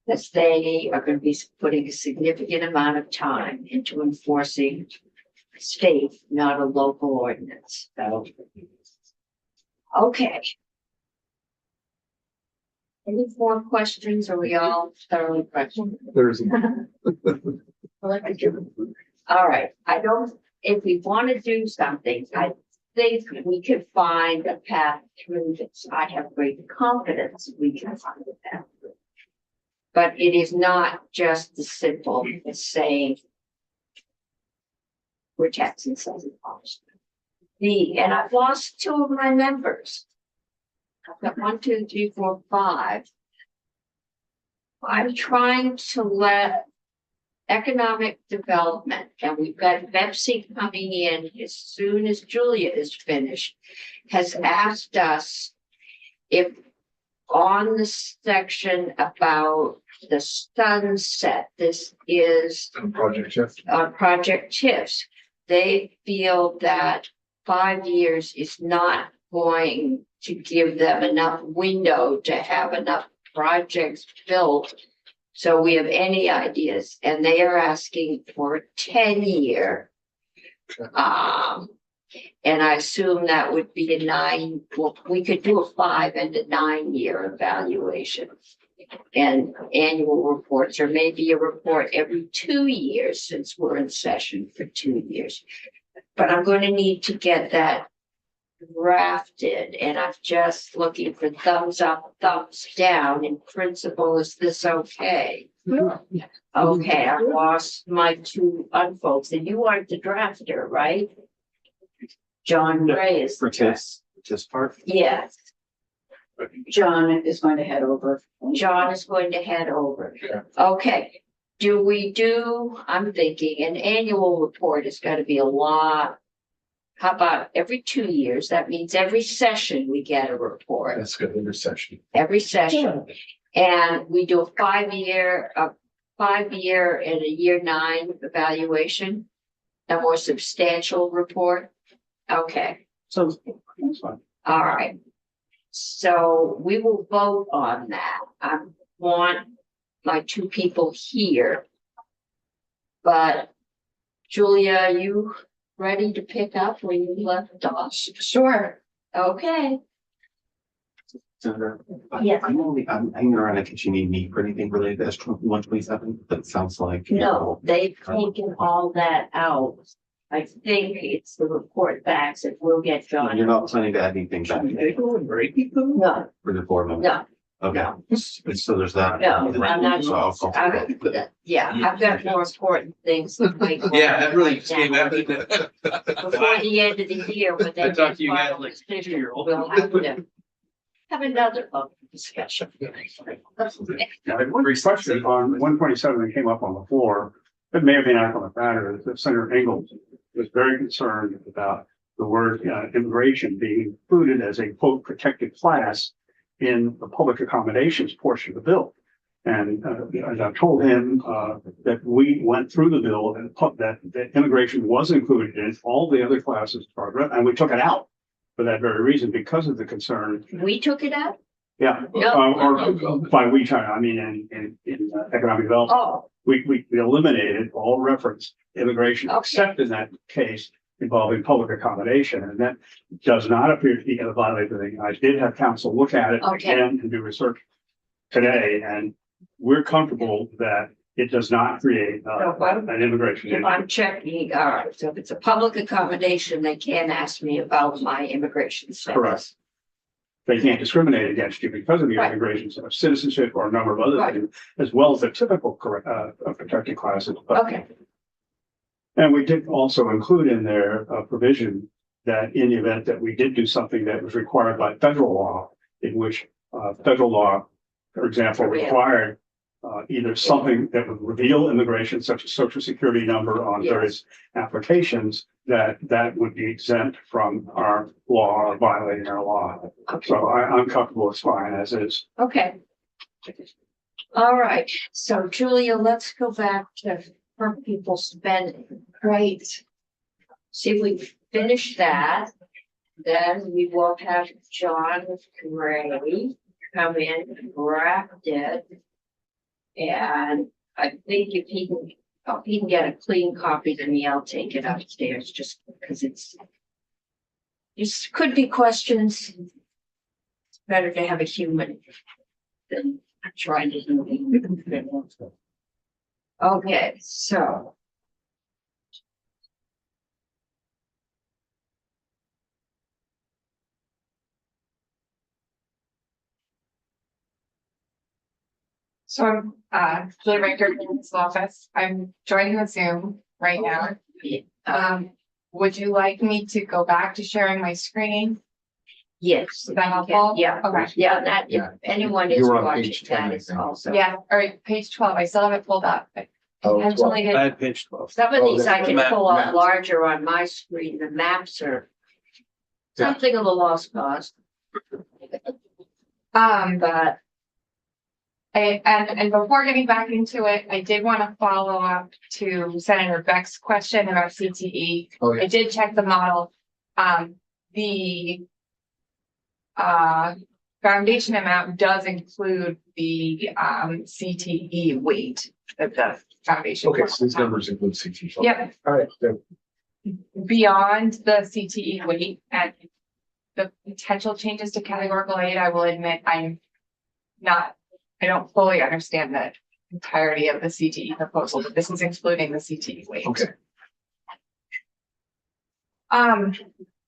Because they are going to be putting a significant amount of time into enforcing state, not a local ordinance. So, okay. Any more questions? Are we all thoroughly questioned? There's, All right, if we want to do something, I think we could find a path through this. I have great confidence we can find a path through. But it is not just as simple as saying we're taxing something else. And I've lost 2 of my members. I've got 1, 2, 3, 4, 5. I'm trying to let economic development, and we've got Betsy coming in as soon as Julia is finished, has asked us if on the section about the sunset, this is Project shift. Project TIFs. They feel that 5 years is not going to give them enough window to have enough projects built. So we have any ideas, and they are asking for a 10-year. Okay. And I assume that would be a 9, well, we could do a 5 and a 9-year evaluation. And annual reports, or maybe a report every 2 years, since we're in session for 2 years. But I'm going to need to get that drafted, and I'm just looking for thumbs up, thumbs down. In principle, is this okay? Okay, I lost my 2 unfolks, and you aren't the drafter, right? John Gray is. For TIFs, TIFs part. Yes, John is going to head over. John is going to head over. Sure. Okay, do we do, I'm thinking an annual report is gonna be a lot. How about every 2 years? That means every session we get a report, That's good intersection. every session. And we do a 5-year, and a year 9 evaluation, a more substantial report. Okay, So that's fine. all right. So we will vote on that. I want my 2 people here. But Julia, are you ready to pick up where you left off? Sure. Okay. Senator, Yes. I'm hanging around in case you need me for anything related to S 127, but it sounds like. No, they've taken all that out. I think it's the report backs and we'll get John. You're not planning to add anything back No, for the board member? no, Okay, so there's that. no, I'm not. So I'll- Yeah, I've got more important things. to wait on Yeah, that really just right came now. out. Before the end of the year, when they. I talked to you make guys like final decision, 2-year-old. We'll have to have another discussion. Three questions on 127 that came up on the floor, that may or may not come up matter, is that Senator Ingalls was very concerned about the word immigration being included as a quote protected class in the public accommodations portion of the bill. And I told him that we went through the bill and that immigration was included in all the other classes, and we took it out for that very reason, because of the concern. We took it out? Yeah, No. or by we, I mean, in economic development, Oh, we eliminated all reference to immigration, Okay. except in that case involving public accommodation, and that does not appear to be a violated thing. I did have counsel look at it Okay. again and do research today, and we're comfortable that it does not create an immigration if issue. I'm checking, all right, so if it's a public accommodation, they can't ask me about my immigration status. Correct. They can't discriminate against you because of your Right. immigration citizenship or a number of other Right. things, as well as the typical protected classes. But Okay, And we did also include in there a provision that in the event that we did do something that was required by federal law, in which federal law, for example, Yeah. required either something that would reveal immigration, such as social security number on Yes. various applications, that would be exempt from our law or violating our law. okay, So I'm comfortable, it's fine as is. okay. All right, so Julia, let's go back to per people spending. Great. See if we finish that. Then we will have John Gray come in, draft it. And I think if he can get a clean copy to me, I'll take it upstairs just because just could be questions. It's better to have a human than trying to do it. Okay, so. So I'm Julie Riker in this office. I'm joining the Zoom right now. Would you like me to go back to sharing my screen? Yes. Is that helpful? Yeah, Okay. yeah, that, if Yeah. anyone You is were on watching, page 10, that I is think. also. Yeah, all right, page 12. I still have it pulled up. I Oh, it's well. intentionally did. I had page 12. Some of Oh, these I that's can map- pull up maps. larger on my screen, the maps are Yeah. something of a lost cause, but And before getting back into it, I did want to follow up to Senator Beck's question about CTE. Oh, I yeah. did check the model. The foundation amount does include the CTE weight of the foundation. Okay, so these numbers include CT. Yep. All right, good. Beyond the CTE weight and the potential changes to categorical aid, I will admit I don't fully understand the entirety of the CTE proposal, but this is including the CTE weight. Okay.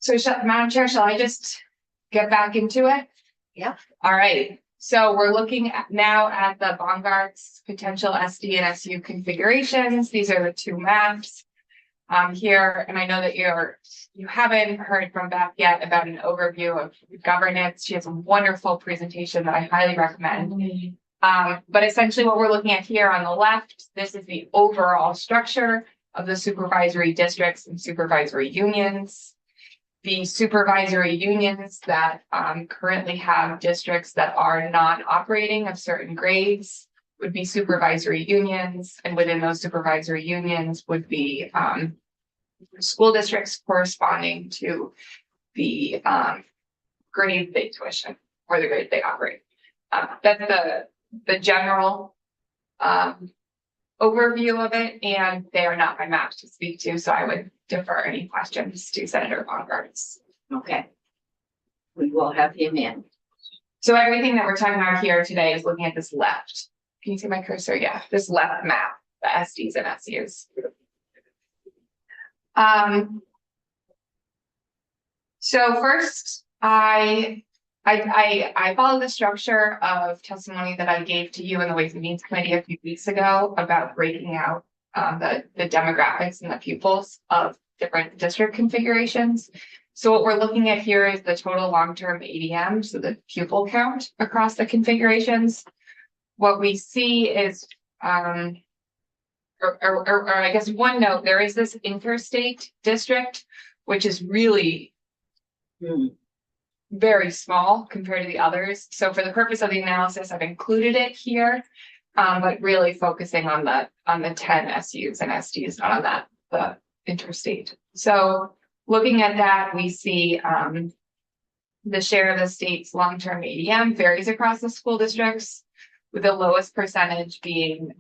So Madam Chair, shall I just get back into it? Yeah. All right, so we're looking at now at the Bongart's potential SD and SU configurations. These are the two maps here, and I know that you haven't heard from Beth yet about an overview of governance. She has a wonderful presentation that I highly recommend. But essentially what we're looking at here on the left, this is the overall structure of the supervisory districts and supervisory unions. The supervisory unions that currently have districts that are non-operating of certain grades would be supervisory unions, and within those supervisory unions would be school districts corresponding to the grade they tuition or the grade they operate. That's the general overview of it, and they are not my maps to speak to, so I would defer any questions to Senator Bongartz. okay. We will have him in. So everything that we're talking about here today is looking at this left. Can you see my cursor? Yeah, this left map, the SDs and SUs. So first, I follow the structure of testimony that I gave to you in the Ways and Means Committee a few weeks ago about breaking out the demographics and the pupils of different district configurations. So what we're looking at here is the total long-term ADM, so the pupil count across the configurations. What we see is, or I guess one note, there is this interstate district, which is really very small compared to the others. So for the purpose of the analysis, I've included it here, but really focusing on the 10 SUs and SDs, not on the interstate. So looking at that, we see the share of the state's long-term ADM varies across the school districts, with the lowest percentage being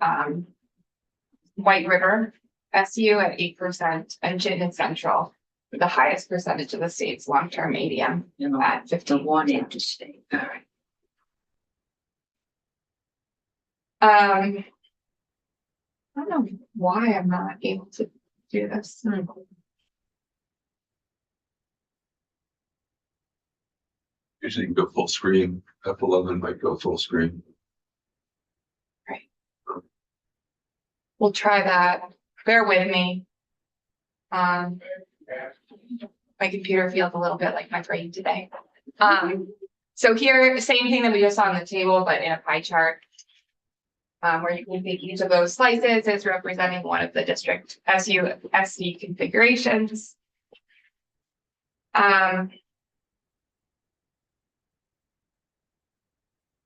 White River SU at 8% and Chittenden Central with the highest percentage of the state's long-term ADM at 15%. One interstate. All right. I don't know why I'm not able to do this. Usually you can go full screen. F11 might go full screen. We'll try that. Bear with me. My computer feels a little bit like my brain today. So here, same thing that we just saw on the table, but in a pie chart. Where you can take each of those slices as representing one of the district SU, SD configurations.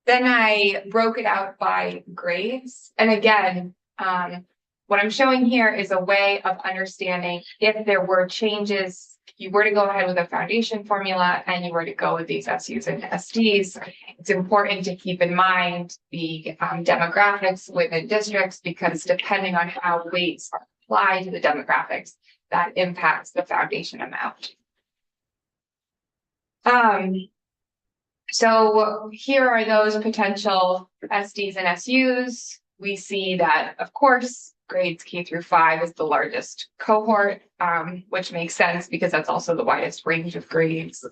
Then I broke it out by grades. And again, what I'm showing here is a way of understanding if there were changes, you were to go ahead with a foundation formula and you were to go with these SUs and SDs, it's important to keep in mind the demographics within districts, because depending on how weights are applied to the demographics, that impacts the foundation amount. So here are those potential SDs and SUs. We see that, of course, grades K through 5 is the largest cohort, which makes sense because that's also the widest range of grades.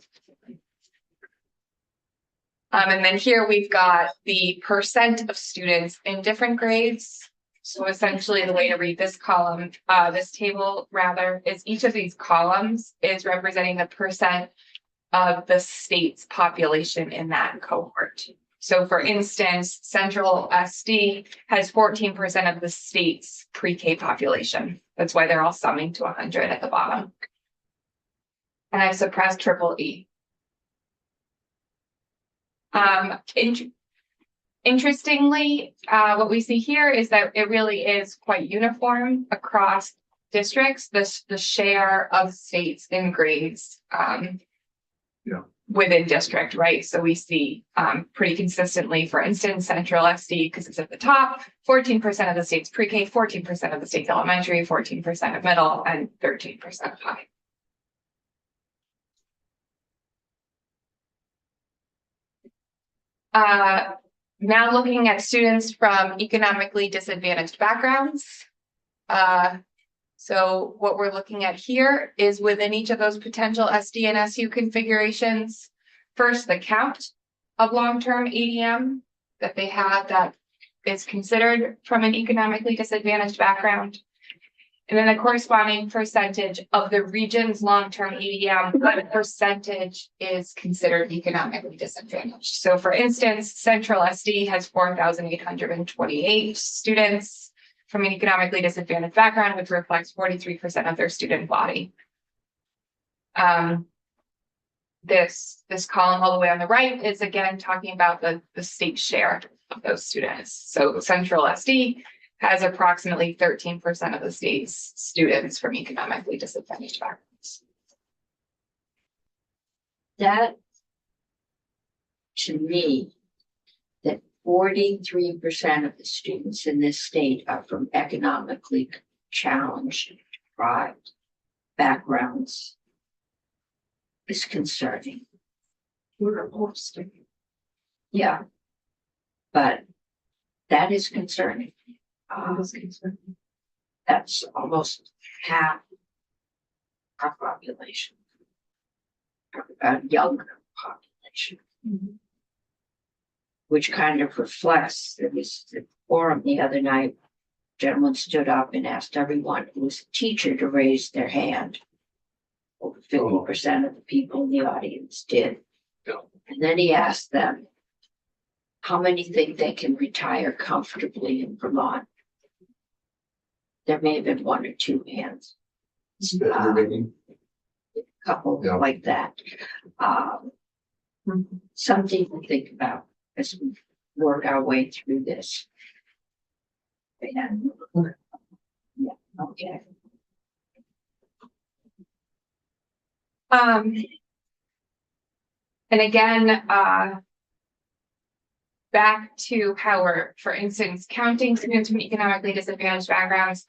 And then here we've got the percent of students in different grades. So essentially the way to read this column, this table rather, is each of these columns is representing the percent of the state's population in that cohort. So for instance, Central SD has 14% of the state's pre-K population. That's why they're all summing to 100 at the bottom. And I've suppressed triple E. Interestingly, what we see here is that it really is quite uniform across districts, the share of states in grades within district, right? So we see pretty consistently, for instance, Central SD, because it's at the top, 14% of the state's pre-K, 14% of the state's elementary, 14% of middle, and 13% of high. Now looking at students from economically disadvantaged backgrounds. So what we're looking at here is within each of those potential SD and SU configurations, first, the count of long-term ADM that they have that is considered from an economically disadvantaged background. And then the corresponding percentage of the region's long-term ADM, what percentage is considered economically disadvantaged. So for instance, Central SD has 4,828 students from an economically disadvantaged background, which reflects 43% of their student body. This column all the way on the right is again talking about the state share of those students. So Central SD has approximately 13% of the state's students from economically disadvantaged backgrounds. That, to me, that 43% of the students in this state are from economically challenged, deprived backgrounds is concerning. Yeah. But that is concerning. That's almost half our population. A younger population. Which kind of reflects, there was the forum the other night, gentleman stood up and asked everyone who was a teacher to raise their hand. Over 50% of the people in the audience did. And then he asked them, how many think they can retire comfortably in Vermont? There may have been one or two hands. A couple like that. Something to think about as we work our way through this. Yeah, okay. And again, back to how we're, for instance, counting students from economically disadvantaged backgrounds.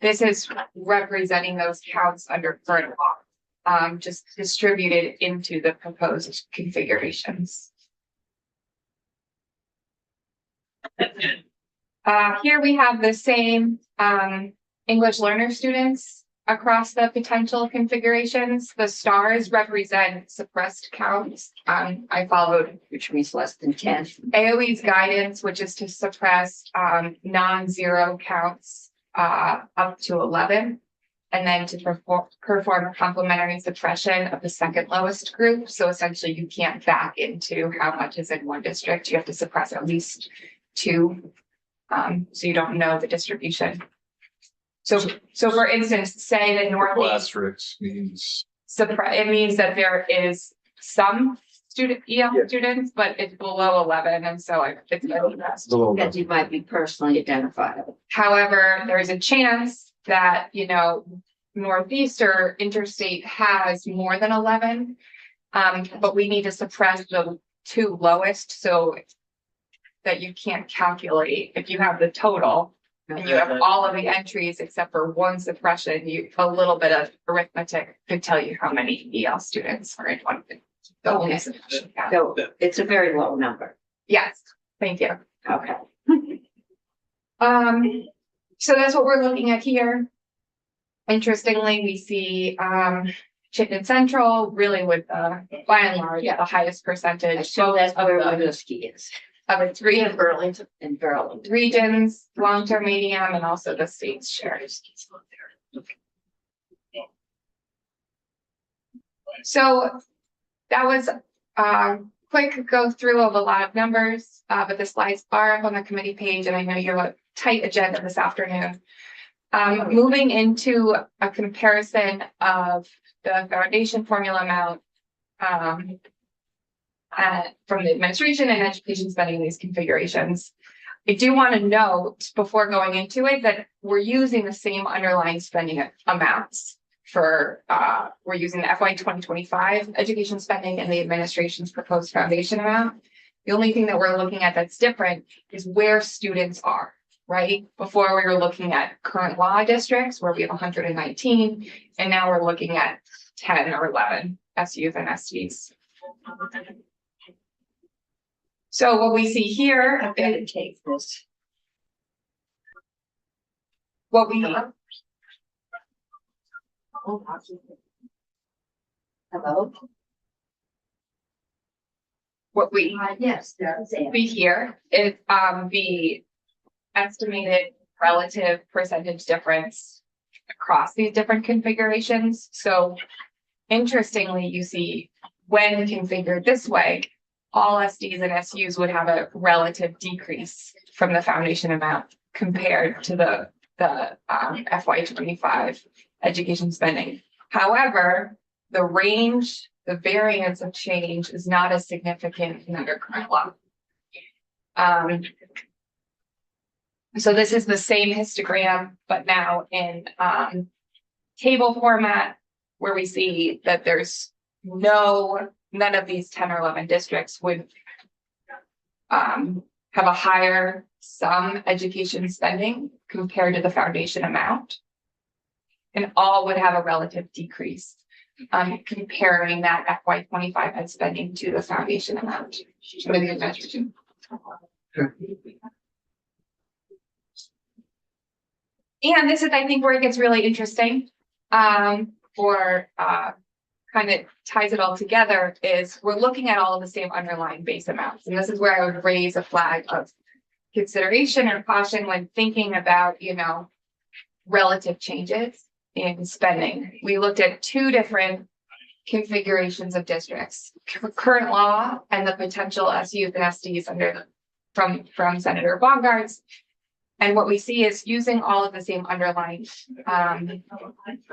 This is representing those counts under current law, just distributed into the proposed configurations. Here we have the same English learner students across the potential configurations. The stars represent suppressed counts. I followed, Which means less than 10. AOE's guidance, which is to suppress non-zero counts up to 11, and then to perform complementary suppression of the second lowest group. So essentially you can't back into how much is in one district. You have to suppress at least 2, so you don't know the distribution. So for instance, say the Northeast Asterisk means. it means that there is some EL students, but it's below 11, and so it's best. Because you might be personally identifiable. However, there is a chance that, you know, Northeast or interstate has more than 11, but we need to suppress the 2 lowest so that you can't calculate. If you have the total and you have all of the entries except for 1 suppression, a little bit of arithmetic could tell you how many EL students are in one. The only suppression count. So it's a very low number. Yes, thank you. Okay. So that's what we're looking at here. Interestingly, we see Chittenden Central really with by and large the highest percentage. So that's of where the Winooski is. of its 3 In Burlington. In Burlington. regions, long-term medium, and also the state's shares. So that was quick go through of a lot of numbers, but the slides are up on the committee page, and I know you have a tight agenda this afternoon. Moving into a comparison of the foundation formula amount from the administration and education spending these configurations. I do want to note before going into it that we're using the same underlying spending amounts for we're using the FY 2025 education spending and the administration's proposed foundation amount. The only thing that we're looking at that's different is where students are, right? Before we were looking at current law districts where we have 119, and now we're looking at 10 or 11 SUs and STs. So what we see here I'm gonna is take this. what we Hello? Yes, that's it. see here is the estimated relative percentage difference across these different configurations. So interestingly, you see when configured this way, all SDs and SUs would have a relative decrease from the foundation amount compared to the FY 25 education spending. However, the range, the variance of change is not as significant in under current law. So this is the same histogram, but now in table format, where we see that there's none of these 10 or 11 districts would have a higher sum education spending compared to the foundation amount. And all would have a relative decrease, comparing that FY 25 ed spending to the foundation amount. With the administration. And this is, I think, where it gets really interesting, for kind of ties it all together is we're looking at all of the same underlying base amounts. And this is where I would raise a flag of consideration or caution when thinking about, relative changes in spending. We looked at two different configurations of districts, current law and the potential SUs and SDs from Senator Baumgart's. And what we see is using all of the same underlying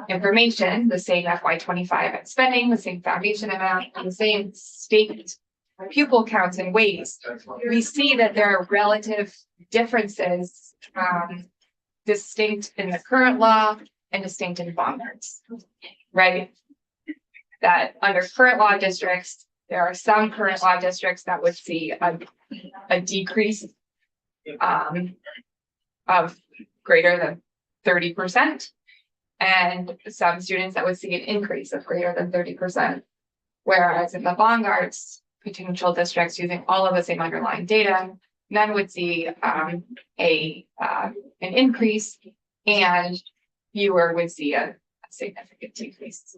information, the same FY 25 ed spending, the same foundation amount, and the same state pupil counts and weights. We see that there are relative differences distinct in the current law and distinct in Baumgart's, right? That under current law districts, there are some current law districts that would see a decrease of greater than 30%, and some students that would see an increase of greater than 30%. Whereas in the Baumgart's potential districts using all of the same underlying data, none would see an increase, and fewer would see a significant decrease.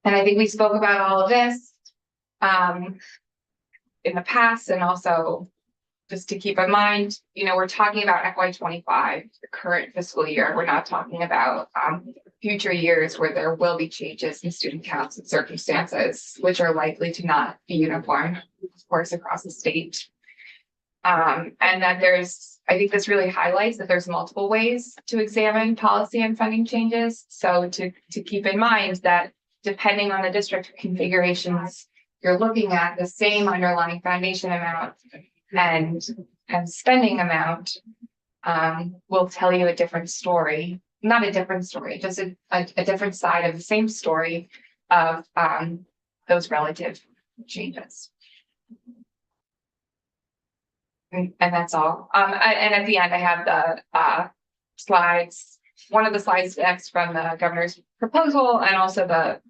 And I think we spoke about all of this in the past, and also just to keep in mind, we're talking about FY 25, the current fiscal year. We're not talking about future years where there will be changes in student counts and circumstances, which are likely to not be uniform, of course, across the state. And that I think this really highlights that there's multiple ways to examine policy and funding changes. So to keep in mind that depending on the district configurations, you're looking at the same underlying foundation amount and spending amount will tell you a different story, not a different story, just a different side of the same story of those relative changes. And that's all. And at the end, I have the slides, one of the slides decks from the governor's proposal, and also the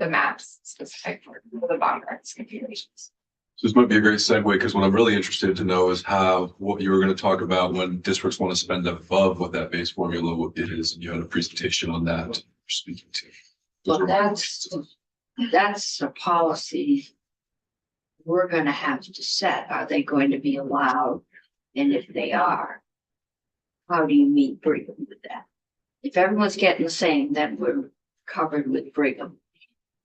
maps specific for the Baumgart's configurations. So this might be a great segue, because what I'm really interested to know is what you were going to talk about when districts want to spend above what that base formula is. And you had a presentation on that you're speaking to. Well, that's the policy we're gonna have to set. Are they going to be allowed? And if they are, how do you meet agreement with that? if everyone's getting the same, then we're covered with Brigham.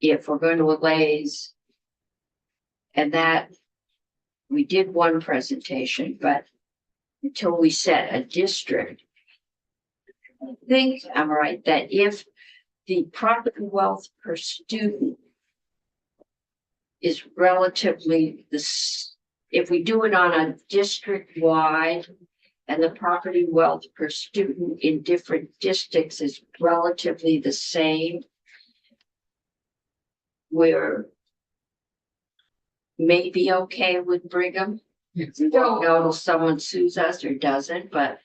If we're going to Allays, and that, we did one presentation, but until we set a district, I think I'm right that if the property wealth per student is relatively this, if we do it on a district wide and the property wealth per student in different districts is relatively the same, we're maybe okay with Brigham. We won't know till someone sues us or doesn't, but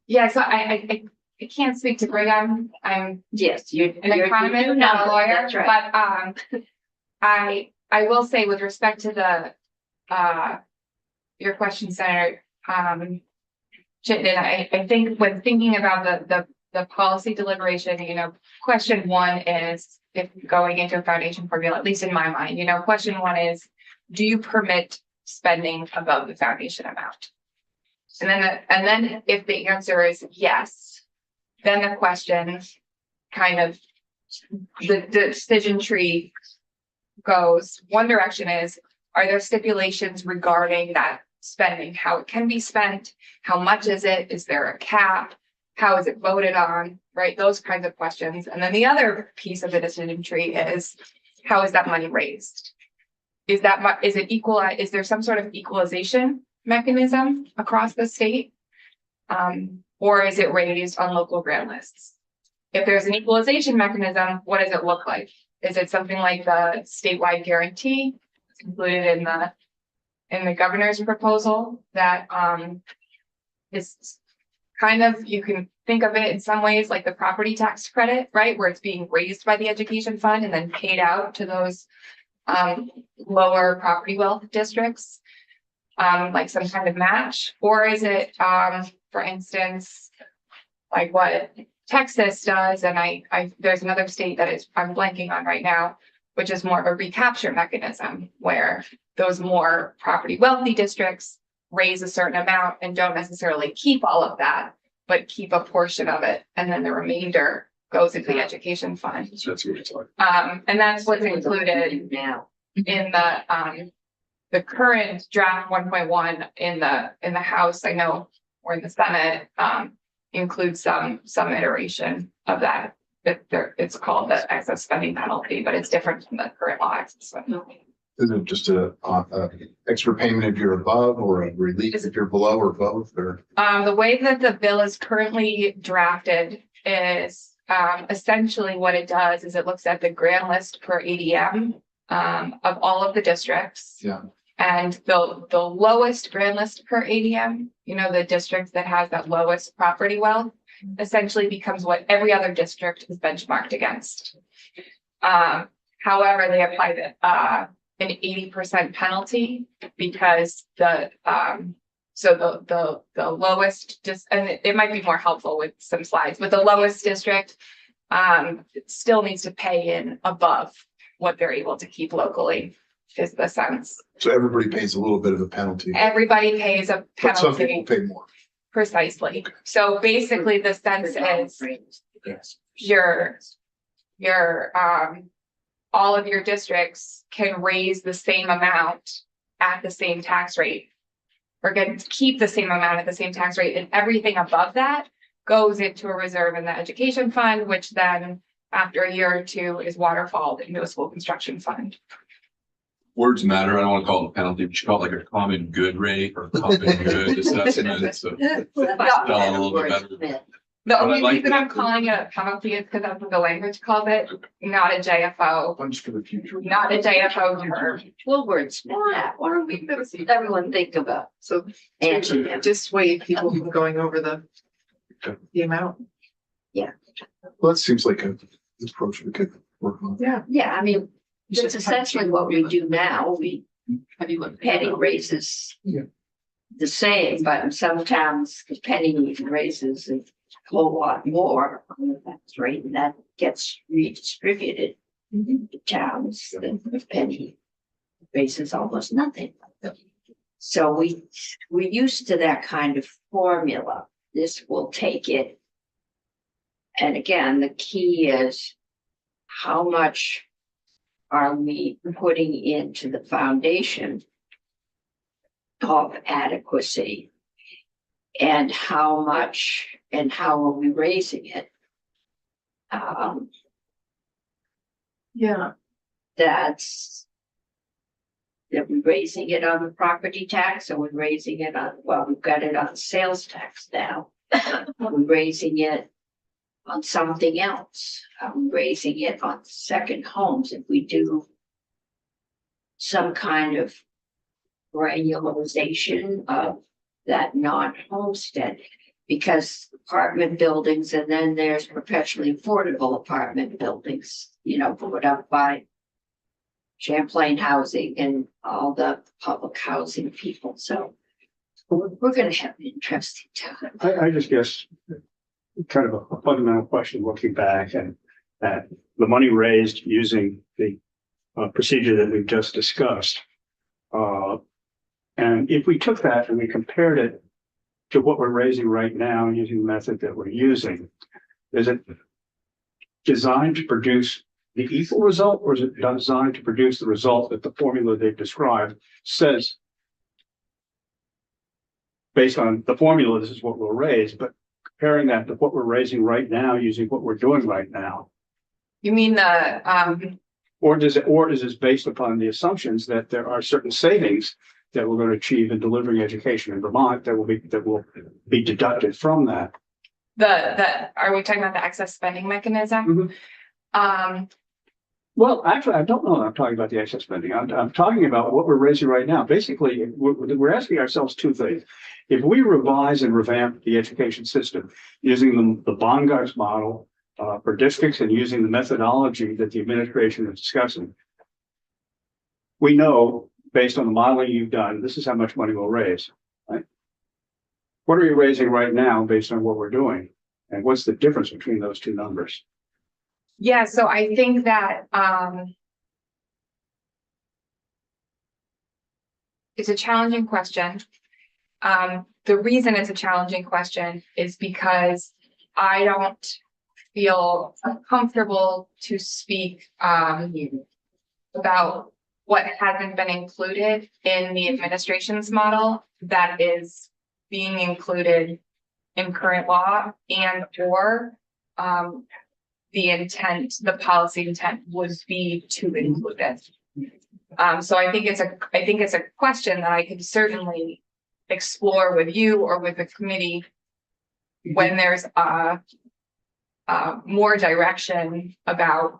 Yeah, so I can't speak to Brigham. I'm yes, you're an economist, not a lawyer, That's right. but I will say with respect to the your question, Senator Chittenden, I think when thinking about the policy deliberation, you know, question one is, if going into a foundation formula, at least in my mind, you know, question one is, do you permit spending above the foundation amount? And then if the answer is yes, then the question kind of, the decision tree goes, one direction is, are there stipulations regarding that spending, how it can be spent, how much is it, is there a cap, how is it voted on, right? Those kinds of questions. And then the other piece of the decision tree is, how is that money raised? Is it equal? Is there some sort of equalization mechanism across the state? Or is it raised on local grant lists? If there's an equalization mechanism, what does it look like? Is it something like the statewide guarantee included in the governor's proposal that is kind of, you can think of it in some ways like the property tax credit, right? Where it's being raised by the education fund and then paid out to those lower property wealth districts, like some kind of match? Or is it, for instance, like what Texas does, and there's another state that I'm blanking on right now, which is more of a recapture mechanism where those more property wealthy districts raise a certain amount and don't necessarily keep all of that, but keep a portion of it, and then the remainder goes into the education fund. So that's what we're talking. And that's what's included now. in the current draft 1.1 in the House, I know, or in the Senate, includes some iteration of that. It's called the excess spending penalty, but it's different from the current law excess spending. Is it just a extra payment if you're above, or a relief if you're below, or both, or? The way that the bill is currently drafted is essentially what it does is it looks at the grant list per ADM of all of the districts. Yeah. And the lowest grant list per ADM, you know, the district that has that lowest property wealth, essentially becomes what every other district is benchmarked against. However, they apply an 80% penalty because the lowest, and it might be more helpful with some slides, but the lowest district still needs to pay in above what they're able to keep locally, is the sense. So everybody pays a little bit of a penalty, Everybody pays a but some people penalty, pay more. precisely. So basically the sense is your all of your districts can raise the same amount at the same tax rate, or can keep the same amount at the same tax rate, and everything above that goes into a reserve in the education fund, which then after a year or two is waterfalled into a school construction fund. Words matter. I don't want to call it a penalty, but you call it like a common good rate or common good assessment. So a little bit better. The But only I like reason that. I'm calling it a penalty is because that's what the language calls it, not a JFO, Funds for the future. not a JFO term. Well, words, that, what do we, everyone think about? So Answer them. dissuade people from going over the amount. Well, that seems like a approach we could work on. Yeah, I mean, that's essentially what we do now. We penny raises Yeah. the same, but in some towns, the penny raises a whole lot more on the tax rate, and that gets redistributed to towns that the penny raises almost nothing. So we're used to that kind of formula. This will take it And again, the key is how much are we putting into the foundation of adequacy? And how much and how are we raising it? Yeah, That's. Are we raising it on the property tax, or we're raising it on, well, we've got it on sales tax now. We're raising it on something else. I'm raising it on second homes if we do some kind of regularization of that non-homestead. Because apartment buildings, and then there's perpetually affordable apartment buildings, put up by Champlain Housing and all the public housing people. So we're going to have an interesting time. I just guess kind of a fundamental question looking back and at the money raised using the procedure that we've just discussed. And if we took that and we compared it to what we're raising right now using the method that we're using, is it designed to produce the equal result, or is it designed to produce the result that the formula they've described says, based on the formula, this is what we'll raise, but comparing that to what we're raising right now using what we're doing right now? You mean the, Or is this based upon the assumptions that there are certain savings that we're going to achieve in delivering education in Vermont that will be deducted from that? are we talking about the excess spending mechanism? Well, actually, I don't know that I'm talking about the excess spending. I'm talking about what we're raising right now. Basically, we're asking ourselves two things. If we revise and revamp the education system using the Bongart's model for districts and using the methodology that the administration is discussing, we know, based on the modeling you've done, this is how much money we'll raise, right? What are you raising right now based on what we're doing? And what's the difference between those two numbers? Yeah, so I think that it's a challenging question. The reason it's a challenging question is because I don't feel comfortable to speak about what hasn't been included in the administration's model that is being included in current law, and or the policy intent would be to include it. So I think it's a question that I could certainly explore with you or with the committee when there's more direction about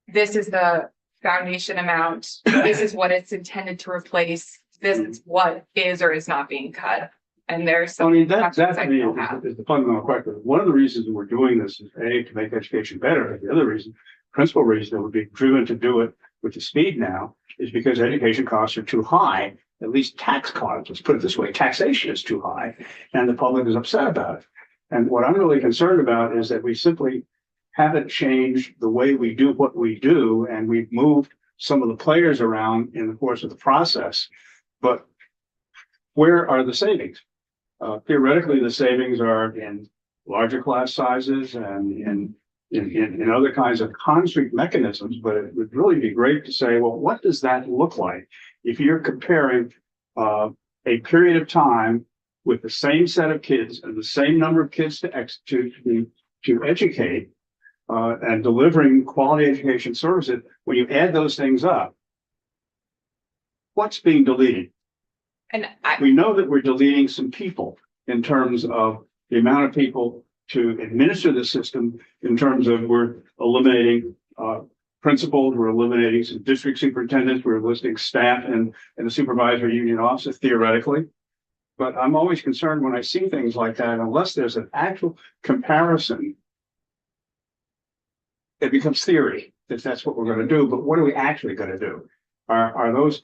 this is the foundation amount, this is what it's intended to replace, this is what is or is not being cut. And there's some. I mean, that questions to I me don't have. is the fundamental question. One of the reasons we're doing this is A, to make education better. And the other reason, principal reason that would be driven to do it with the speed now is because education costs are too high. At least tax costs, let's put it this way, taxation is too high, and the public is upset about it. And what I'm really concerned about is that we simply haven't changed the way we do what we do, and we've moved some of the players around in the course of the process. But where are the savings? Theoretically, the savings are in larger class sizes and in other kinds of concrete mechanisms, but it would really be great to say, well, what does that look like? If you're comparing a period of time with the same set of kids and the same number of kids to educate and delivering quality education services, when you add those things up, what's being deleted? And We know that we're deleting some people in terms of the amount of people to administer the system, in terms of we're eliminating principals, we're eliminating some district superintendents, we're listing staff and the supervisory union office theoretically. But I'm always concerned when I see things like that, unless there's an actual comparison, it becomes theory that that's what we're going to do. But what are we actually going to do? Are those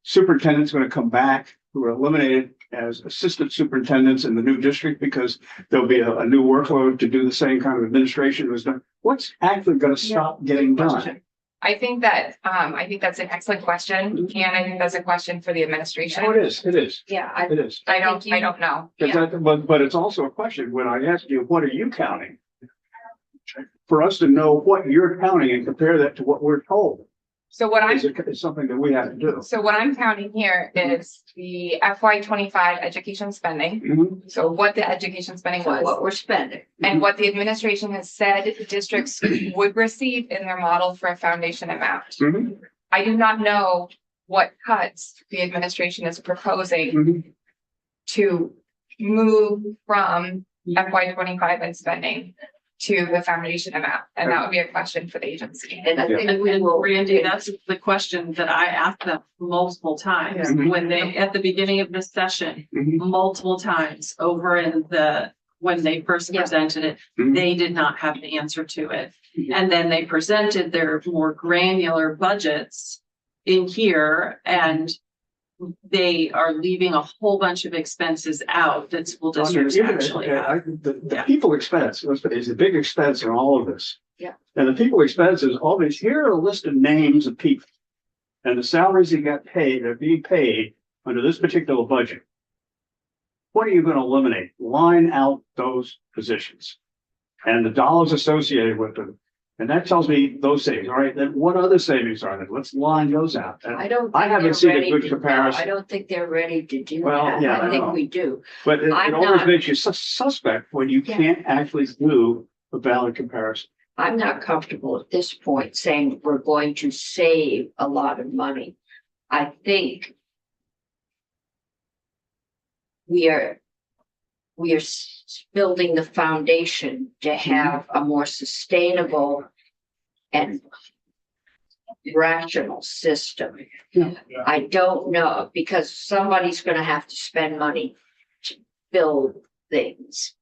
superintendents going to come back who are eliminated as assistant superintendents in the new district because there'll be a new workload to do the same kind of administration was done? What's actually going to stop getting done? I think that's an excellent question, and I think that's a question for the administration. Oh, it is, Yeah, it is. I don't know. But it's also a question, when I ask you, what are you counting? For us to know what you're counting and compare that to what we're told, So what I'm is something that we have to do. So what I'm counting here is the FY 25 education spending. Mhm. So what the education spending so what was we're spending. and what the administration has said districts would receive in their model for a foundation amount. Mhm. I do not know what cuts the administration is proposing Mhm. to move from FY 25 and spending to the foundation amount. And that would be a question for the agency. And I think we And will. Randy, that's the question that I asked them multiple times Mhm. when they, at the beginning of this session, Mhm. multiple times over in when they first Yeah. presented it, Mhm. they did not have an answer to it. Mhm. And then they presented their more granular budgets in here, and they are leaving a whole bunch of expenses out that school districts actually have. The Yeah. people expense is the big expense in all of this. Yeah. And the people expense is always, here are a list of names of people. And the salaries that got paid, are being paid under this particular budget. What are you gonna eliminate? Line out those positions. And the dollars associated with them. And that tells me those savings, all right? Then what other savings are there? Let's line those out. And- I don't. I think haven't they're seen a ready good to- comparison. I don't think they're ready to do Well, that. yeah, I I think know. we do. But it I'm always not- makes you suspect when you Yeah. can't actually do a valid comparison. I'm not comfortable at this point saying we're going to save a lot of money. I think we are building the foundation to have a more sustainable and rational system. Yeah. I don't know, because somebody's gonna have to spend money to build things.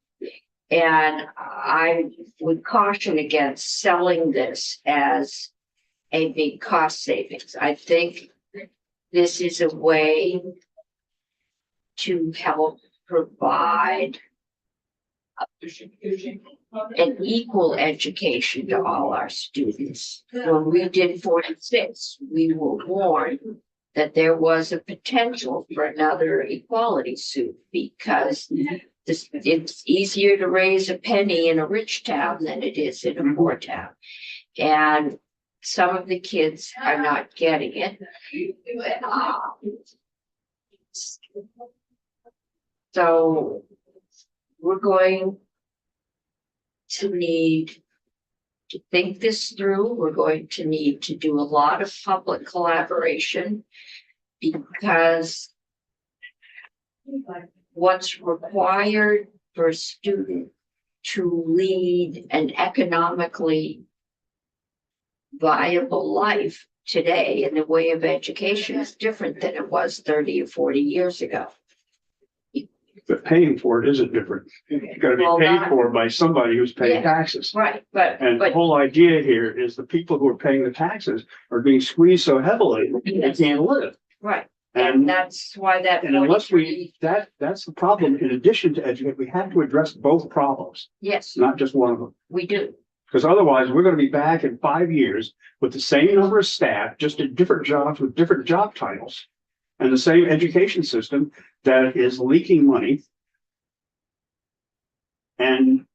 And I would caution against selling this as a big cost savings. I think this is a way to help provide an equal education to all our students. When we did 46, we were warned that there was a potential for another equality suit because it's easier to raise a penny in a rich town than it is in a poor town. And some of the kids are not getting it. So we're going to need to think this through. We're going to need to do a lot of public collaboration because what's required for a student to lead an economically viable life today in the way of education is different than it was 30 or 40 years ago. But paying for it isn't different. It's gotta be Well, paid not- for by somebody who's paying Yeah. taxes. Right, but And the whole idea here is the people who are paying the taxes are being squeezed so heavily, they Yes. can't live. right, and And, that's why that and unless 43, that's the problem. In addition to educate, we have to address both problems, yes, not just one of them. we do. Because otherwise, we're gonna be back in 5 years with the same number of staff, just in different jobs with different job titles. And the same education system that is leaking money. And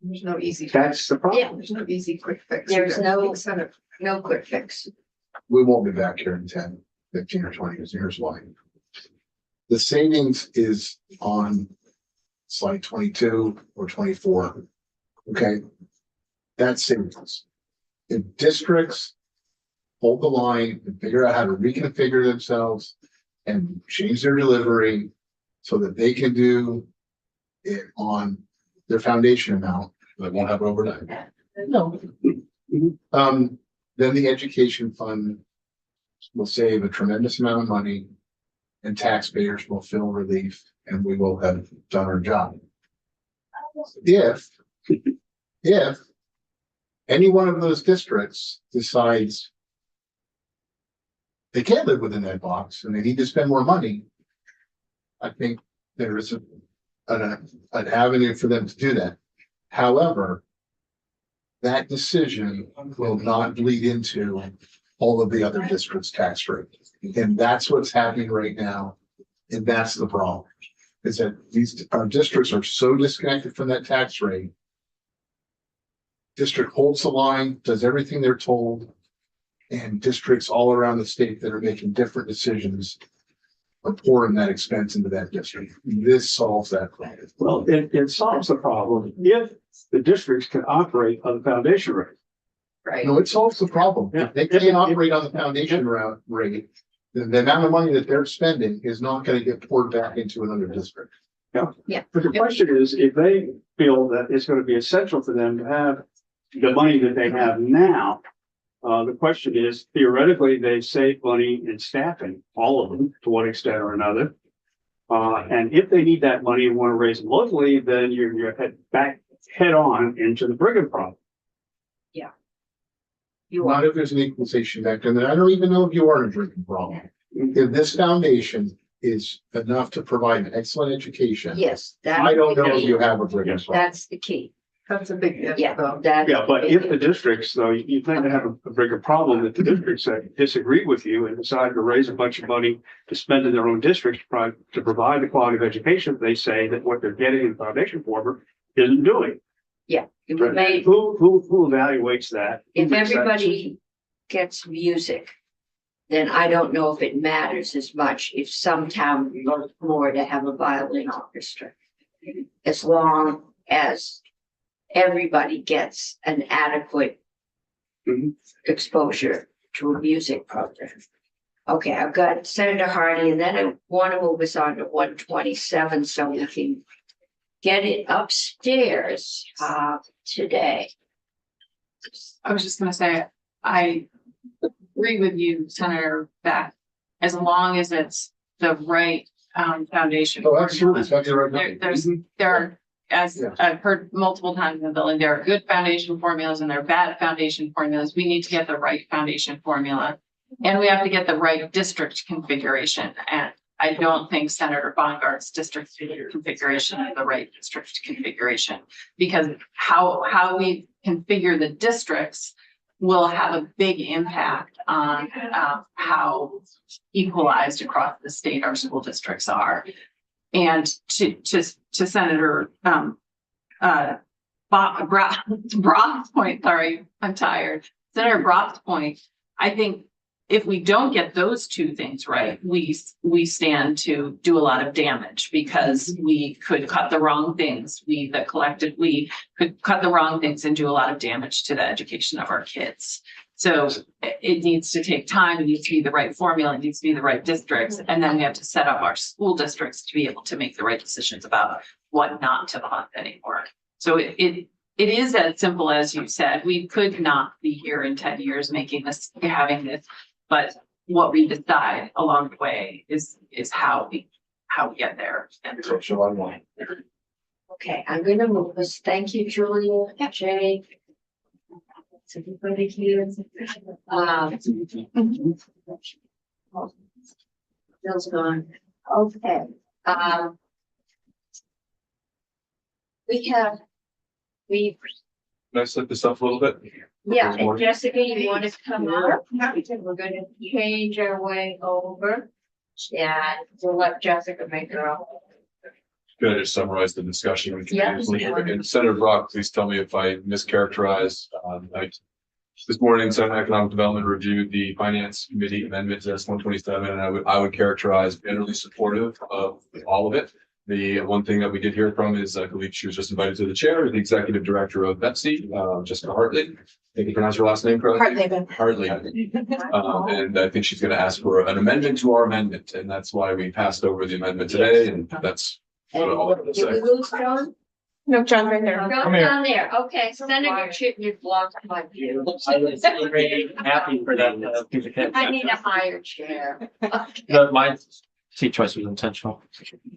There's no easy, that's the problem. there's no easy quick fix. There's no- Incentive. No quick fix. We won't be back here in 10, 15, or 20 years. Here's why. The savings is on slide 22 or 24. Okay? That's savings. If districts hold the line and figure out how to reconfigure themselves and change their delivery so that they can do it on their foundation amount. That won't happen overnight. No. Then the education fund will save a tremendous amount of money and taxpayers will feel relief and we will have done our job. If any one of those districts decides they can't live within that box and they need to spend more money, I think there is an avenue for them to do that. However, that decision will not bleed into all of the other districts' tax rate. And that's what's happening right now. And that's the problem. Is that our districts are so disconnected from that tax rate. District holds the line, does everything they're told. And districts all around the state that are making different decisions are pouring that expense into that district. This solves that problem. Well, it solves the problem if the districts can operate on the foundation rate. Right. No, it solves the problem. Yeah. If they can't operate on the foundation rate, then the amount of money that they're spending is not gonna get poured back into another district. But the question is, if they feel that it's gonna be essential for them to have the money that they have now, the question is theoretically, they save money in staffing, all of them, to one extent or another. And if they need that money and want to raise it locally, then you're head on into the Brigham problem. You Not are, if there's an equalization factor, and I don't even know if you are in a drinking problem. If this foundation is enough to provide an excellent education, yes, that's. I don't the know if key. you have a drinking problem. That's the key. That's a big. Yeah, that. Yeah, but if the districts, though, you think they have a bigger problem, if the districts disagree with you and decide to raise a bunch of money to spend in their own districts to provide the quality of education, they say that what they're getting in foundation form isn't doing. Yeah, it would make, Who evaluates that? Who if makes that everybody gets music, then I don't know if it matters as much if some town votes more to have a violin orchestra. As long as everybody gets an adequate Mhm. exposure to a music program. Okay, I've got Senator Hardy, and then I want to move us on to 127 so we can get it upstairs today. I was just gonna say, I agree with you, Senator, that as long as it's the right foundation. Oh, absolutely. It's not the right There, number. there are, as Yeah. I've heard multiple times in the building, there are good foundation formulas and there are bad foundation formulas. We need to get the right foundation formula. And we have to get the right district configuration. And I don't think Senator Bongart's district configuration is the right district configuration. Because how we configure the districts will have a big impact on how equalized across the state our school districts are. And to Senator Brock's point, sorry, I'm tired. Senator Brock's point, I think if we don't get those two things right, we stand to do a lot of damage because we could cut the wrong things. We could cut the wrong things and do a lot of damage to the education of our kids. So it needs to take time. It needs to be the right formula. It needs to be the right districts. And then we have to set up our school districts to be able to make the right decisions about what not to fund anymore. So it is as simple as you said. We could not be here in 10 years having this, but what we decide along the way is how we get there. And So July 1. Okay, I'm gonna move this. Thank you, Julia, Jay. Is everybody here? Bill's gone. Okay, we, Can I set this up a little bit? yeah, and Jessica, you want to come up? We're gonna change our way over. And we'll let Jessica make her own. Could I just summarize the discussion? We can Yeah. use- And Senator Brock, please tell me if I mischaracterized. This morning, Senate Economic Development reviewed the Finance Committee amendment to S-127, and I would characterize generally supportive of all of it. The one thing that we did hear from is, I believe she was just invited to the chair, the executive director of Betsy, Jessica Hartley. I think you pronounce her last name correctly. Hartley. And I think she's going to ask for an amendment to our amendment, and that's why we passed over the amendment today, and that's And what all I'm gonna did we say. lose John? No, John's right there. Go down there. Okay, Senator Chitney blocked my view. I was very happy for that. I need a higher chair. My seat choice was intentional.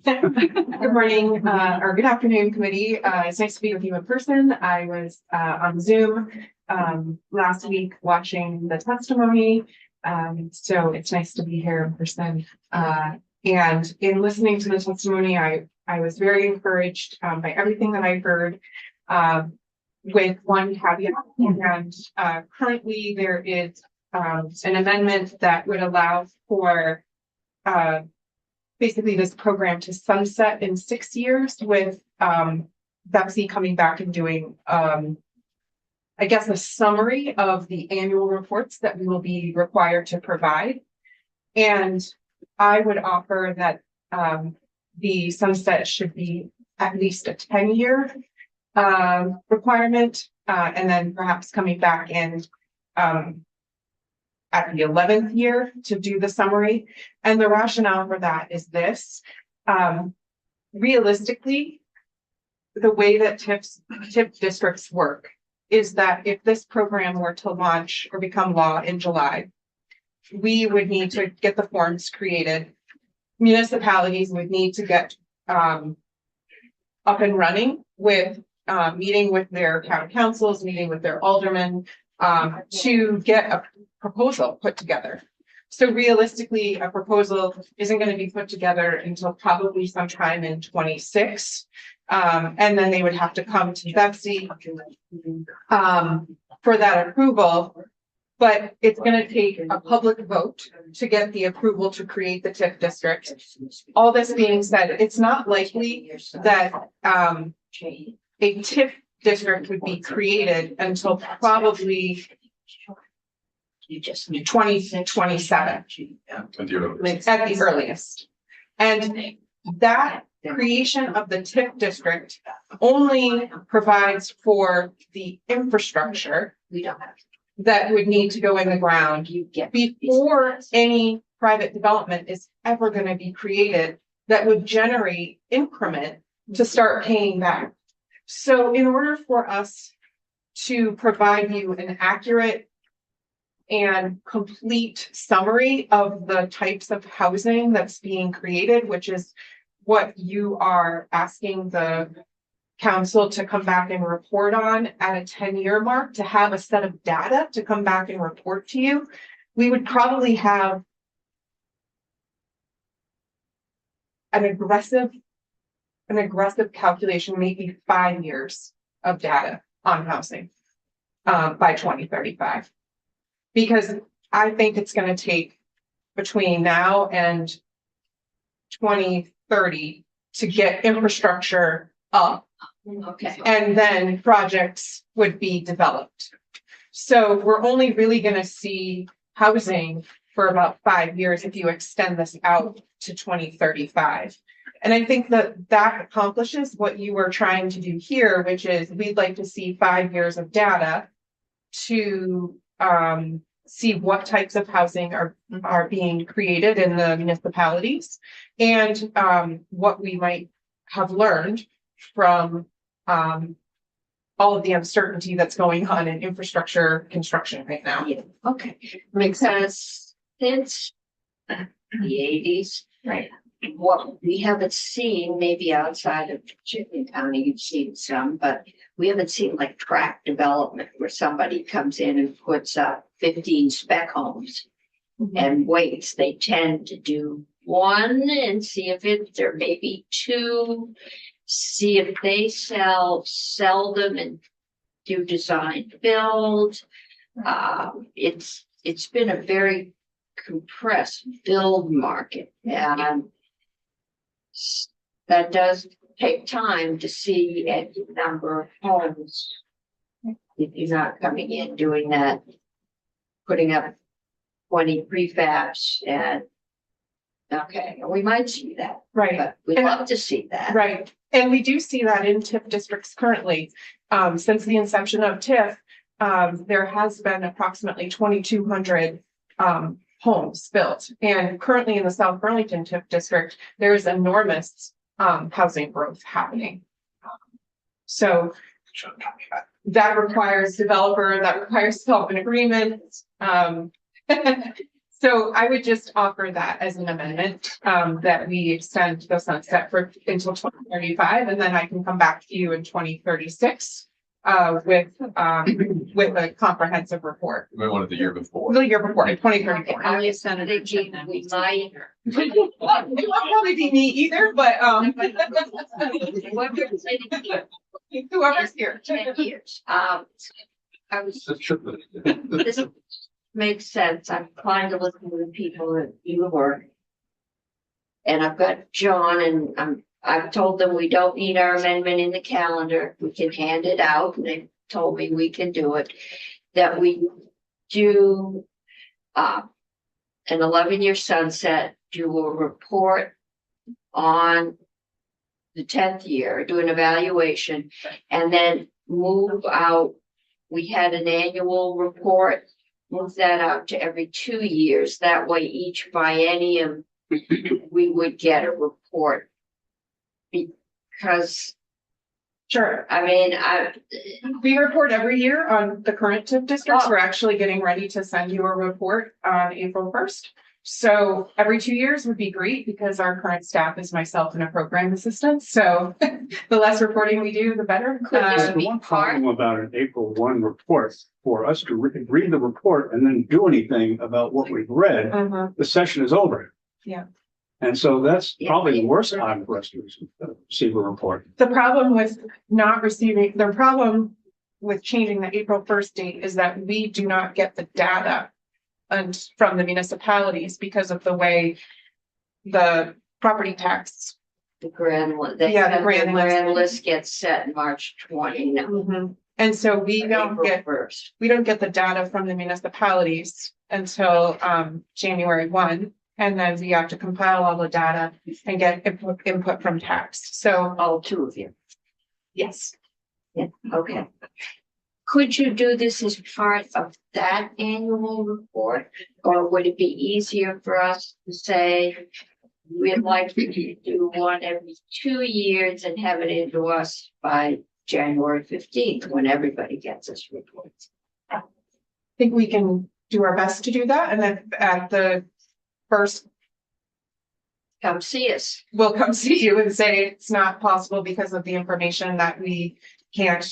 Good morning, or good afternoon, committee. It's nice to be with you in person. I was on Zoom last week watching the testimony. So it's nice to be here in person. And in listening to the testimony, I was very encouraged by everything that I heard. with one caveat. And currently there is an amendment that would allow for basically this program to sunset in 6 years with Betsy coming back and doing I guess a summary of the annual reports that we will be required to provide. And I would offer that the sunset should be at least a 10-year requirement, and then perhaps coming back in at the 11th year to do the summary. And the rationale for that is this. Realistically, the way that TIF districts work is that if this program were to launch or become law in July, we would need to get the forms created. Municipalities would need to get up and running with meeting with their town councils, meeting with their aldermen to get a proposal put together. So realistically, a proposal isn't going to be put together until probably sometime in 26. And then they would have to come to Betsy for that approval. But it's going to take a public vote to get the approval to create the TIF district. All this being said, it's not likely that a TIF district would be created until probably 2027 at the earliest. And that creation of the TIF district only provides for the infrastructure that would need to go in the ground before any private development is ever going to be created that would generate increment to start paying back. So in order for us to provide you an accurate and complete summary of the types of housing that's being created, which is what you are asking the council to come back and report on at a 10-year mark, to have a set of data to come back and report to you, we would probably have an aggressive calculation, maybe 5 years of data on housing by 2035. Because I think it's going to take between now and 2030 to get infrastructure up. Okay. And then projects would be developed. So we're only really going to see housing for about 5 years if you extend this out to 2035. And I think that that accomplishes what you were trying to do here, which is we'd like to see 5 years of data to see what types of housing are being created in the municipalities, and what we might have learned from all of the uncertainty that's going on in infrastructure construction right now. Yeah, okay. Because since the 80s, Right. what we haven't seen, maybe outside of Chittenden County, you've seen some, but we haven't seen like tract development where somebody comes in and puts up 15 spec homes and waits. They tend to do one and see if there may be two, see if they sell them and do design build. It's been a very compressed build market, and that does take time to see a number of homes. If you're not coming in doing that, putting up 20 prefabs, and okay, we might see that, Right. but we'd love to see that. Right. And we do see that in TIF districts currently. Since the inception of TIF, there has been approximately 2,200 homes built. And currently in the South Burlington TIF district, there is enormous housing growth happening. So that requires development agreements. So I would just offer that as an amendment, that we extend the sunset until 2035, and then I can come back to you in 2036 with a comprehensive report. We wanted the year before. The year before, in 2034. I was thinking we might. It won't probably be me either, but, whoever's here. 10 years. I was, this makes sense. I'm trying to listen to the people that you work. And I've got John and I've told them we don't need our amendment in the calendar. We can hand it out. And they told me we can do it. That we do an 11-year sunset, do a report on the 10th year, do an evaluation, and then move out. We had an annual report, move that out to every 2 years. That way each biennium we would get a report. Because, Sure. I mean, We report every year on the current TIF districts. We're actually getting ready to send you a report on April 1st. So every 2 years would be great because our current staff is myself and a program assistant. So the less reporting we do, the better. Could this The be one part? problem about an April 1 report, for us to read the report and then do anything about what we've read, the session is over. Yeah. And so that's Yeah. probably the worst time for us to receive a report. The problem with not receiving, the problem with changing the April 1st date is that we do not get the data and from the municipalities because of the way the property tax. The grand, Yeah, the grand list. grand list gets set March 20. No, And so we don't April get, 1st. we don't get the data from the municipalities until January 1. And then we have to compile all the data and get input from tax. So, All 2 of you. yes. Yeah, okay. Could you do this as part of that annual report? Or would it be easier for us to say, we'd like you to do one every 2 years and have it into us by January 15th, when everybody gets this report? I think we can do our best to do that. And then at the first, Come see us. we'll come see you and say it's not possible because of the information that we can't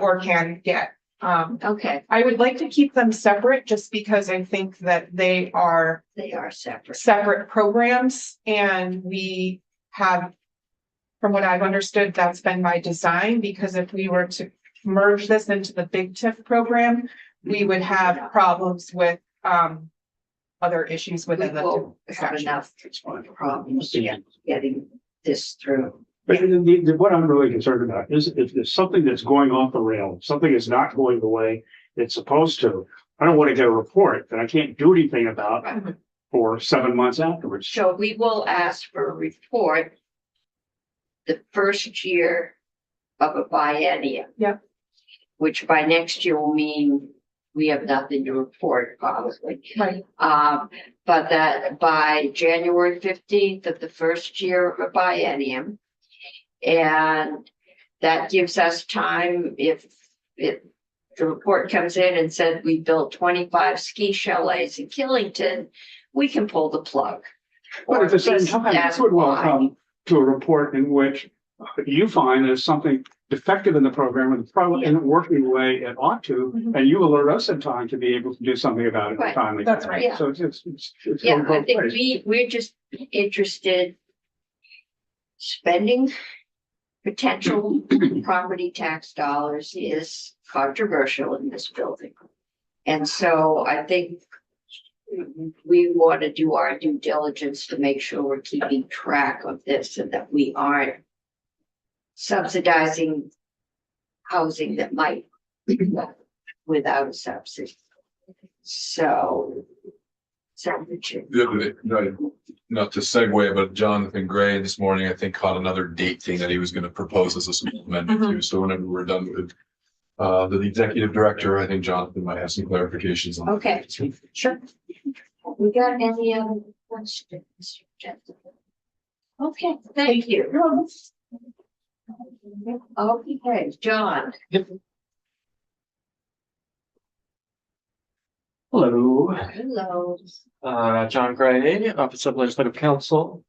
or can get. Okay, I would like to keep them separate just because I think that they are they are separate. separate programs and we have, from what I've understood, that's been by design, because if we were to merge this into the big TIF program, we would have problems with other issues We within the will have statute. enough It's fine. problems getting this through. But what I'm really concerned about is if there's something that's going off the rail, something is not going the way it's supposed to. I don't want to get a report that I can't do anything about Right. for 7 months afterwards. So we will ask for a report the first year of a biennium. Yeah. Which by next year will mean we have nothing to report probably. Right. But that by January 15th of the first year of a biennium. And that gives us time if the report comes in and said we built 25 ski chalets in Killington, we can pull the plug. But at the same time, it That's could well why. come to a report in which you find there's something defective in the program and the program isn't working the way it ought to, and you alert us in time to be able to do something about it Right. timely. That's right. Yeah. So it's Yeah, going I both think ways. we're just interested spending potential property tax dollars is controversial in this building. And so I think we want to do our due diligence to make sure we're keeping track of this and that we aren't subsidizing housing that might be without a subsidy. So. The other day, not to segue, but Jonathan Gray this morning, I think, caught another date thing that he was gonna propose as a small amendment to, so whenever we're done with the executive director, I think Jonathan might have some clarifications on. Okay. Sure. We got any other questions? Okay, thank you. Okay, John. Hello, Hello. John Gray, Office of Legislative Counsel.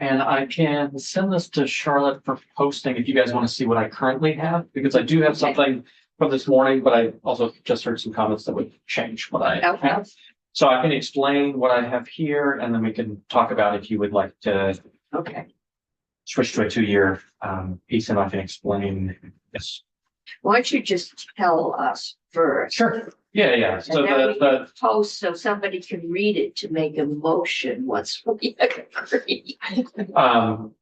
And I can send this to Charlotte for posting if you guys want to see what I currently have, because I do have something from this morning, but I also just heard some comments that would change what I Okay. have. So I can explain what I have here, and then we can talk about if you would like to Okay. switch to a 2-year piece, and I can explain this. Why don't you just tell us first? Sure. Yeah. And So then we the can post so somebody can read it to make a motion once we agree.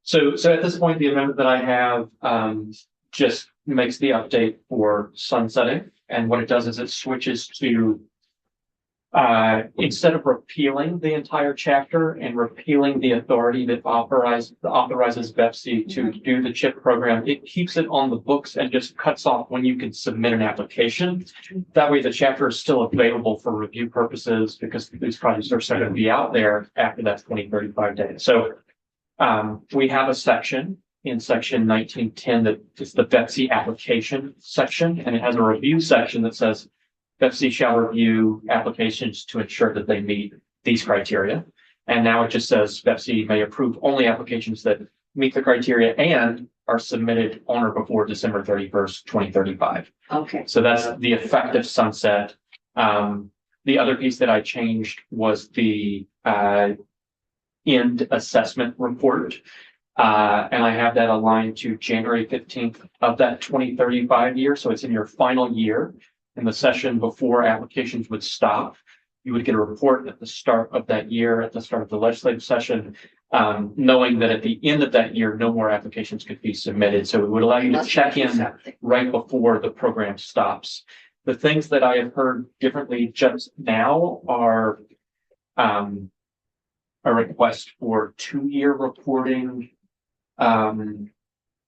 So at this point, the amendment that I have just makes the update for sunsetting. And what it does is it switches to instead of repealing the entire chapter and repealing the authority that authorizes BEPC to do the CHIP program, it keeps it on the books and just cuts off when you can submit an application. That way the chapter is still available for review purposes because these projects are starting to be out there after that 2035 date. So we have a section in section 1910 that is the BEPC application section, and it has a review section that says BEPC shall review applications to ensure that they meet these criteria. And now it just says BEPC may approve only applications that meet the criteria and are submitted on or before December 31st, 2035. Okay. So that's the effective sunset. The other piece that I changed was the end assessment report. And I have that aligned to January 15th of that 2035 year. So it's in your final year. In the session before applications would stop, you would get a report at the start of that year, at the start of the legislative session, knowing that at the end of that year, no more applications could be submitted. So it would allow you to check in right before the program stops. The things that I have heard differently just now are a request for 2-year reporting, and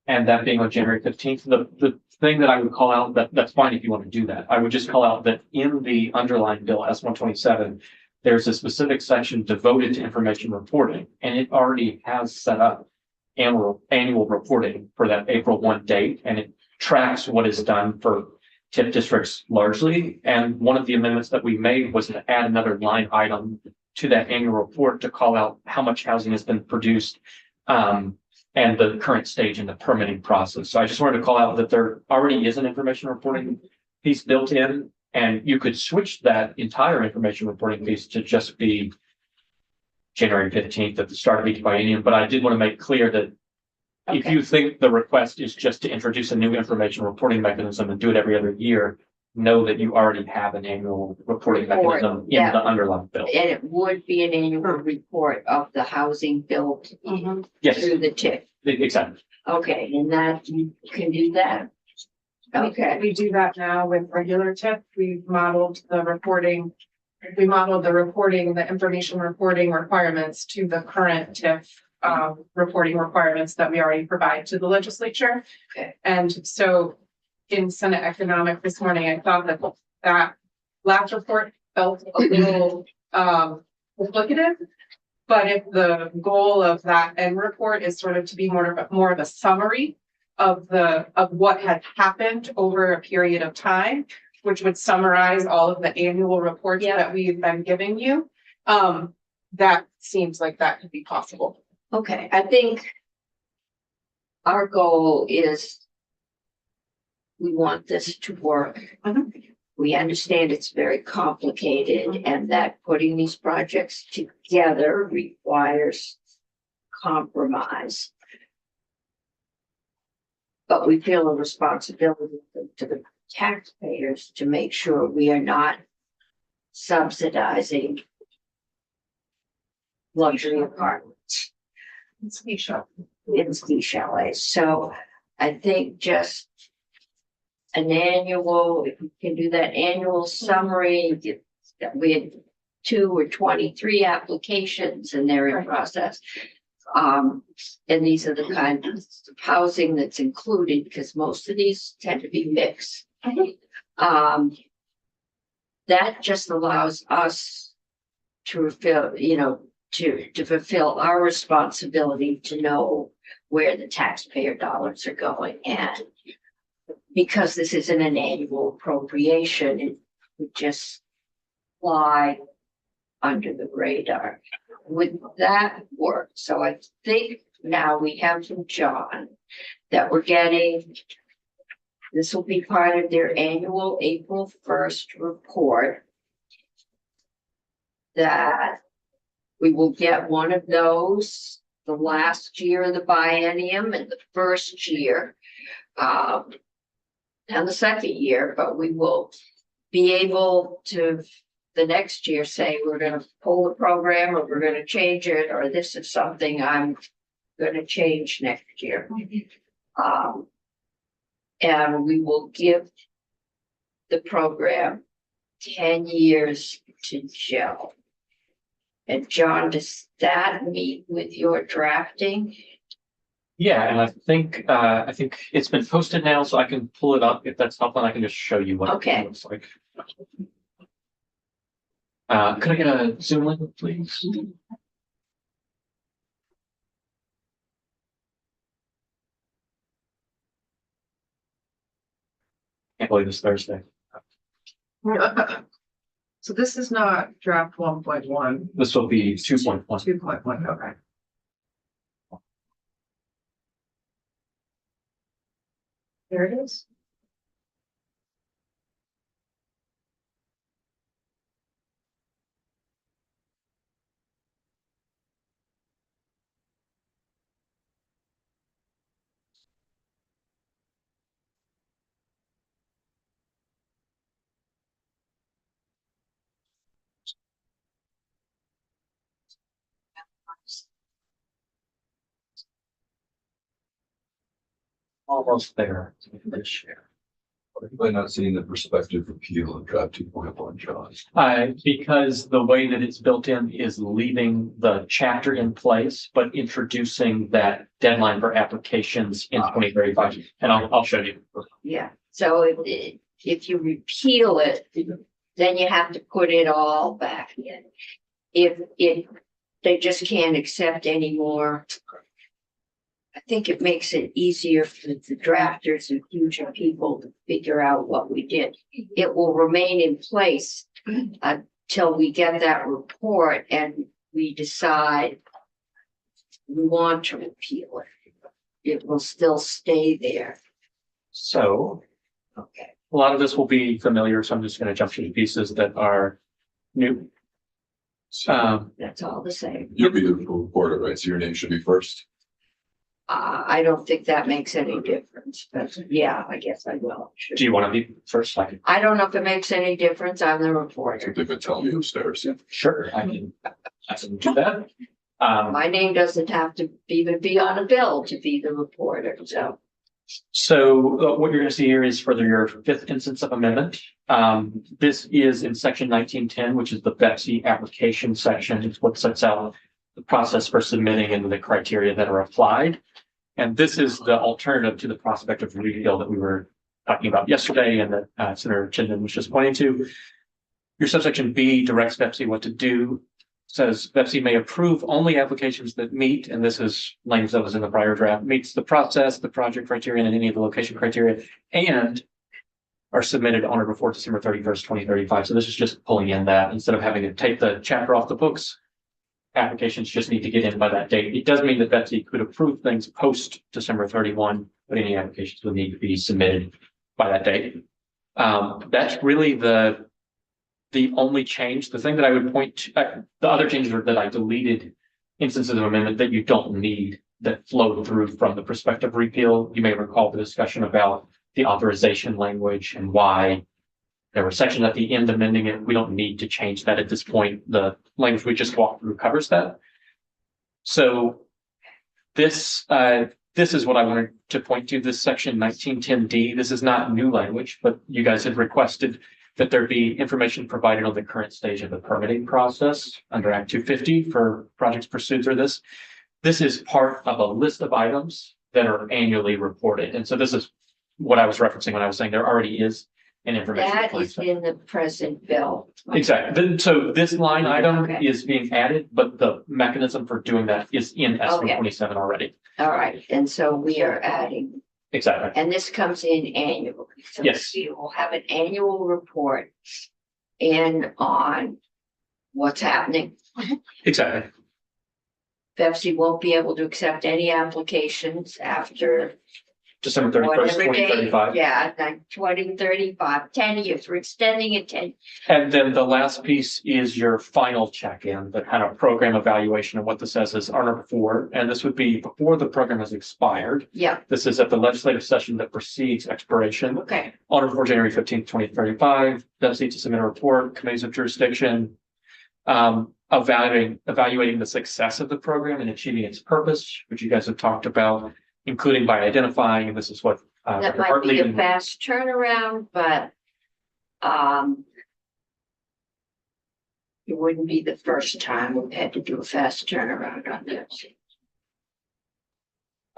that being on January 15th. The thing that I would call out, that's fine if you want to do that. I would just call out that in the underlying bill S-127, there's a specific section devoted to information reporting, and it already has set up annual reporting for that April 1 date, and it tracks what is done for TIP districts largely. And one of the amendments that we made was to add another line item to that annual report to call out how much housing has been produced, and the current stage in the permitting process. So I just wanted to call out that there already is an information reporting piece built in, and you could switch that entire information reporting piece to just be January 15th at the start of each biennium. But I did want to make clear that if you think the request is just to introduce a new information reporting mechanism and do it every other year, know that you already have an annual reporting mechanism in the underlying bill. And it would be an annual report of the housing built Yes, through the TIP. exactly. Okay, and that you can do that? Okay, We do that now with regular TIP. We've modeled the reporting. We modeled the reporting, the information reporting requirements to the current TIP reporting requirements that we already provide to the legislature. Okay. And so in Senate Economic this morning, I thought that last report felt a little duplicative. But if the goal of that end report is sort of to be more of a summary of what had happened over a period of time, which would summarize all of the annual reports that we've been giving you, that seems like that could be possible. okay, I think our goal is we want this to work. We understand it's very complicated and that putting these projects together requires compromise. But we feel a responsibility to the taxpayers to make sure we are not subsidizing luxury apartments in ski chalets. So I think just an annual, if we can do that annual summary, we had 2 or 23 applications and they're in process. And these are the kind of housing that's included because most of these tend to be mixed. That just allows us to fulfill, to fulfill our responsibility to know where the taxpayer dollars are going. And because this isn't an annual appropriation, it would just fly under the radar. with that work, so I think now we have from John that we're getting. This will be part of their annual April 1st report. That we will get one of those the last year of the biennium and the first year. And the second year, but we will be able to the next year say we're gonna pull the program or we're gonna change it, or this is something I'm gonna change next year. And we will give the program 10 years to gel. And John, does that meet with your drafting? Yeah, and I think it's been posted now, so I can pull it up if that's helpful. I can just show you what Okay. it looks like. Could I get a Zoom link, please? Can't believe it's Thursday. So this is not draft 1.1, This will be 2.1. 2.1, okay. There it is. Almost there. Let's share. By not seeing the perspective repeal in draft 2.1, John. Because the way that it's built in is leaving the chapter in place, but introducing that deadline for applications in 2035. And I'll show you. Yeah, so if you repeal it, then you have to put it all back in. If they just can't accept anymore. I think it makes it easier for the drafters and future people to figure out what we did. It will remain in place until we get that report and we decide we want to repeal it. It will still stay there. So Okay. a lot of this will be familiar, so I'm just going to jump to the pieces that are new. That's all the same. You'll be the reporter, right? So your name should be first. I don't think that makes any difference, but yeah, I guess I will. Sure. Do you want to be first? I don't know if it makes any difference. I'm the reporter. They've been telling me upstairs. Sure, I can do that. My name doesn't have to even be on a bill to be the reporter, so. So what you're going to see here is further your fifth instance of amendment. This is in section 1910, which is the BEPC application section. It's what sets out the process for submitting and the criteria that are applied. And this is the alternative to the prospect of repeal that we were talking about yesterday and that Senator Chinden was just pointing to. Your subsection B directs BEPC what to do. Says BEPC may approve only applications that meet, and this is language that was in the prior draft, meets the process, the project criteria, and any of the location criteria, and are submitted on or before December 31st, 2035. So this is just pulling in that instead of having to take the chapter off the books. Applications just need to get in by that date. It does mean that BEPC could approve things post December 31, but any applications will need to be submitted by that date. That's really the only change. The thing that I would point to, the other changes are that I deleted instances of amendment that you don't need that flowed through from the prospective repeal. You may recall the discussion about the authorization language and why there were sections at the end amending it. We don't need to change that at this point. The language we just walked through covers that. So this is what I wanted to point to, this section 1910D. This is not new language, but you guys had requested that there be information provided on the current stage of the permitting process under Act 250 for projects pursued through this. This is part of a list of items that are annually reported. And so this is what I was referencing when I was saying there already is an information. That is in the present bill. Exactly. So this line item Okay. is being added, but the mechanism for doing that is in S127 already. All right, and so we are adding, Exactly. and this comes in annually. So Yes. we will have an annual report in on what's happening. Exactly. Pepsi won't be able to accept any applications after December 31st, whatever date. 2035. Yeah, like 2035, 10 years. We're extending it 10. And then the last piece is your final check-in, the kind of program evaluation, and what this says is on or before, and this would be before the program has expired. Yeah, This is at the legislative session that precedes expiration. okay. On or before January 15th, 2035, Pepsi to submit a report, committees of jurisdiction. Evaluating the success of the program and achieving its purpose, which you guys have talked about, including by identifying, and this is what. That Dr. might Hartley be a and- fast turnaround, but it wouldn't be the first time we've had to do a fast turnaround on this.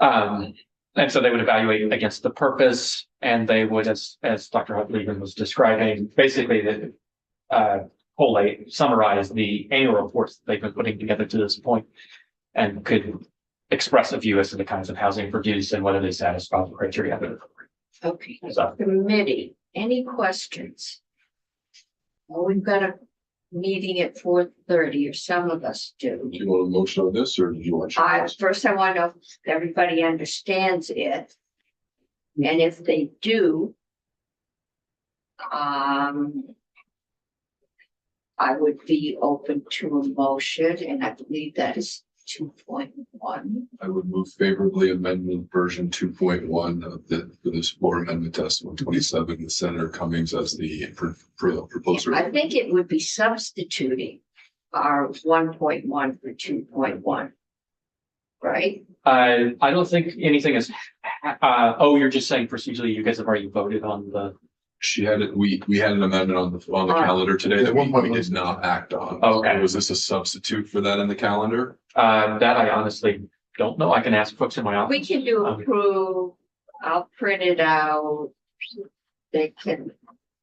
And so they would evaluate against the purpose, and they would, as Dr. Hartley was describing, basically collate, summarize the annual reports that they've been putting together to this point, and could express a view as to the kinds of housing produced and whether they satisfy the criteria. Okay, So, committee, any questions? Well, we've got a meeting at 4:30, or some of us do. Do you want a motion on this or do you want? First I want to know if everybody understands it. And if they do, I would be open to a motion, and I believe that is 2.1. I would move favorably amendment version 2.1 of for this floor amendment test 127 with Senator Cummings as the proposer. I think it would be substituting our 1.1 for 2.1. Right? I don't think anything is, you're just saying procedurally, you guys have already voted on the, She had it, we had an amendment on the calendar today that we did not act on. Okay. Was this a substitute for that in the calendar? that I honestly don't know. I can ask folks in my office. We can do approve. I'll print it out. They can.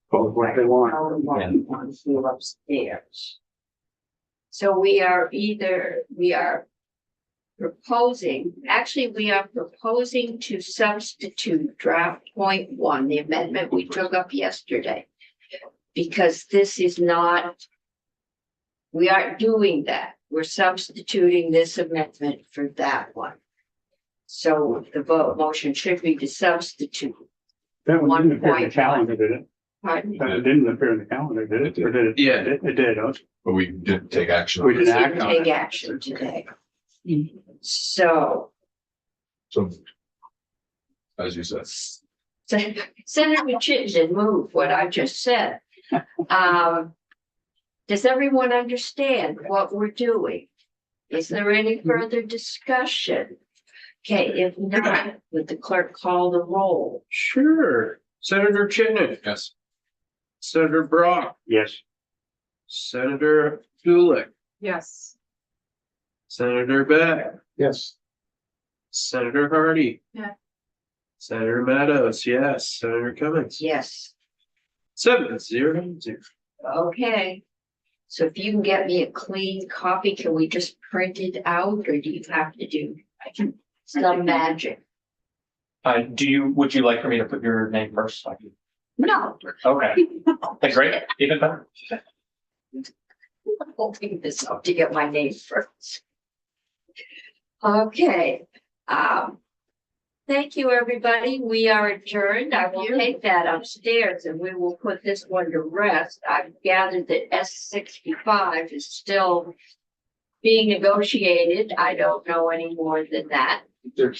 Both what they want. Want to feel upstairs. So we are proposing, actually, we are proposing to substitute draft 0.1, the amendment we took up yesterday. Because this is not, we aren't doing that. We're substituting this amendment for that one. So the motion should be to substitute. That one didn't appear in the 1.1. calendar, did it? Pardon? That didn't appear in the calendar, did it? Or did it? Yeah. It did, okay. But we didn't take action. We on did it. act Didn't on take it. action today. So So. As you said. Senator Chittenden moved what I just said. Does everyone understand what we're doing? Is there any further discussion? Okay, if not, would the clerk call the roll? Sure. Senator Chittenden. Yes. Senator Brock. Yes. Senator Gulick. Yes. Senator Beck. Yes. Senator Hardy. Yeah. Senator Meadows, yes. Senator Cummings. Yes, 7-0. okay. So if you can get me a clean copy, can we just print it out, or do you have to do some magic? Would you like for me to put your name first? No. Okay, that's great, even better. I'm holding this up to get my name first. Okay, thank you, everybody. We are adjourned. I will take that upstairs and we will put this one to rest. I've gathered that S65 is still being negotiated. I don't know any more than that. There's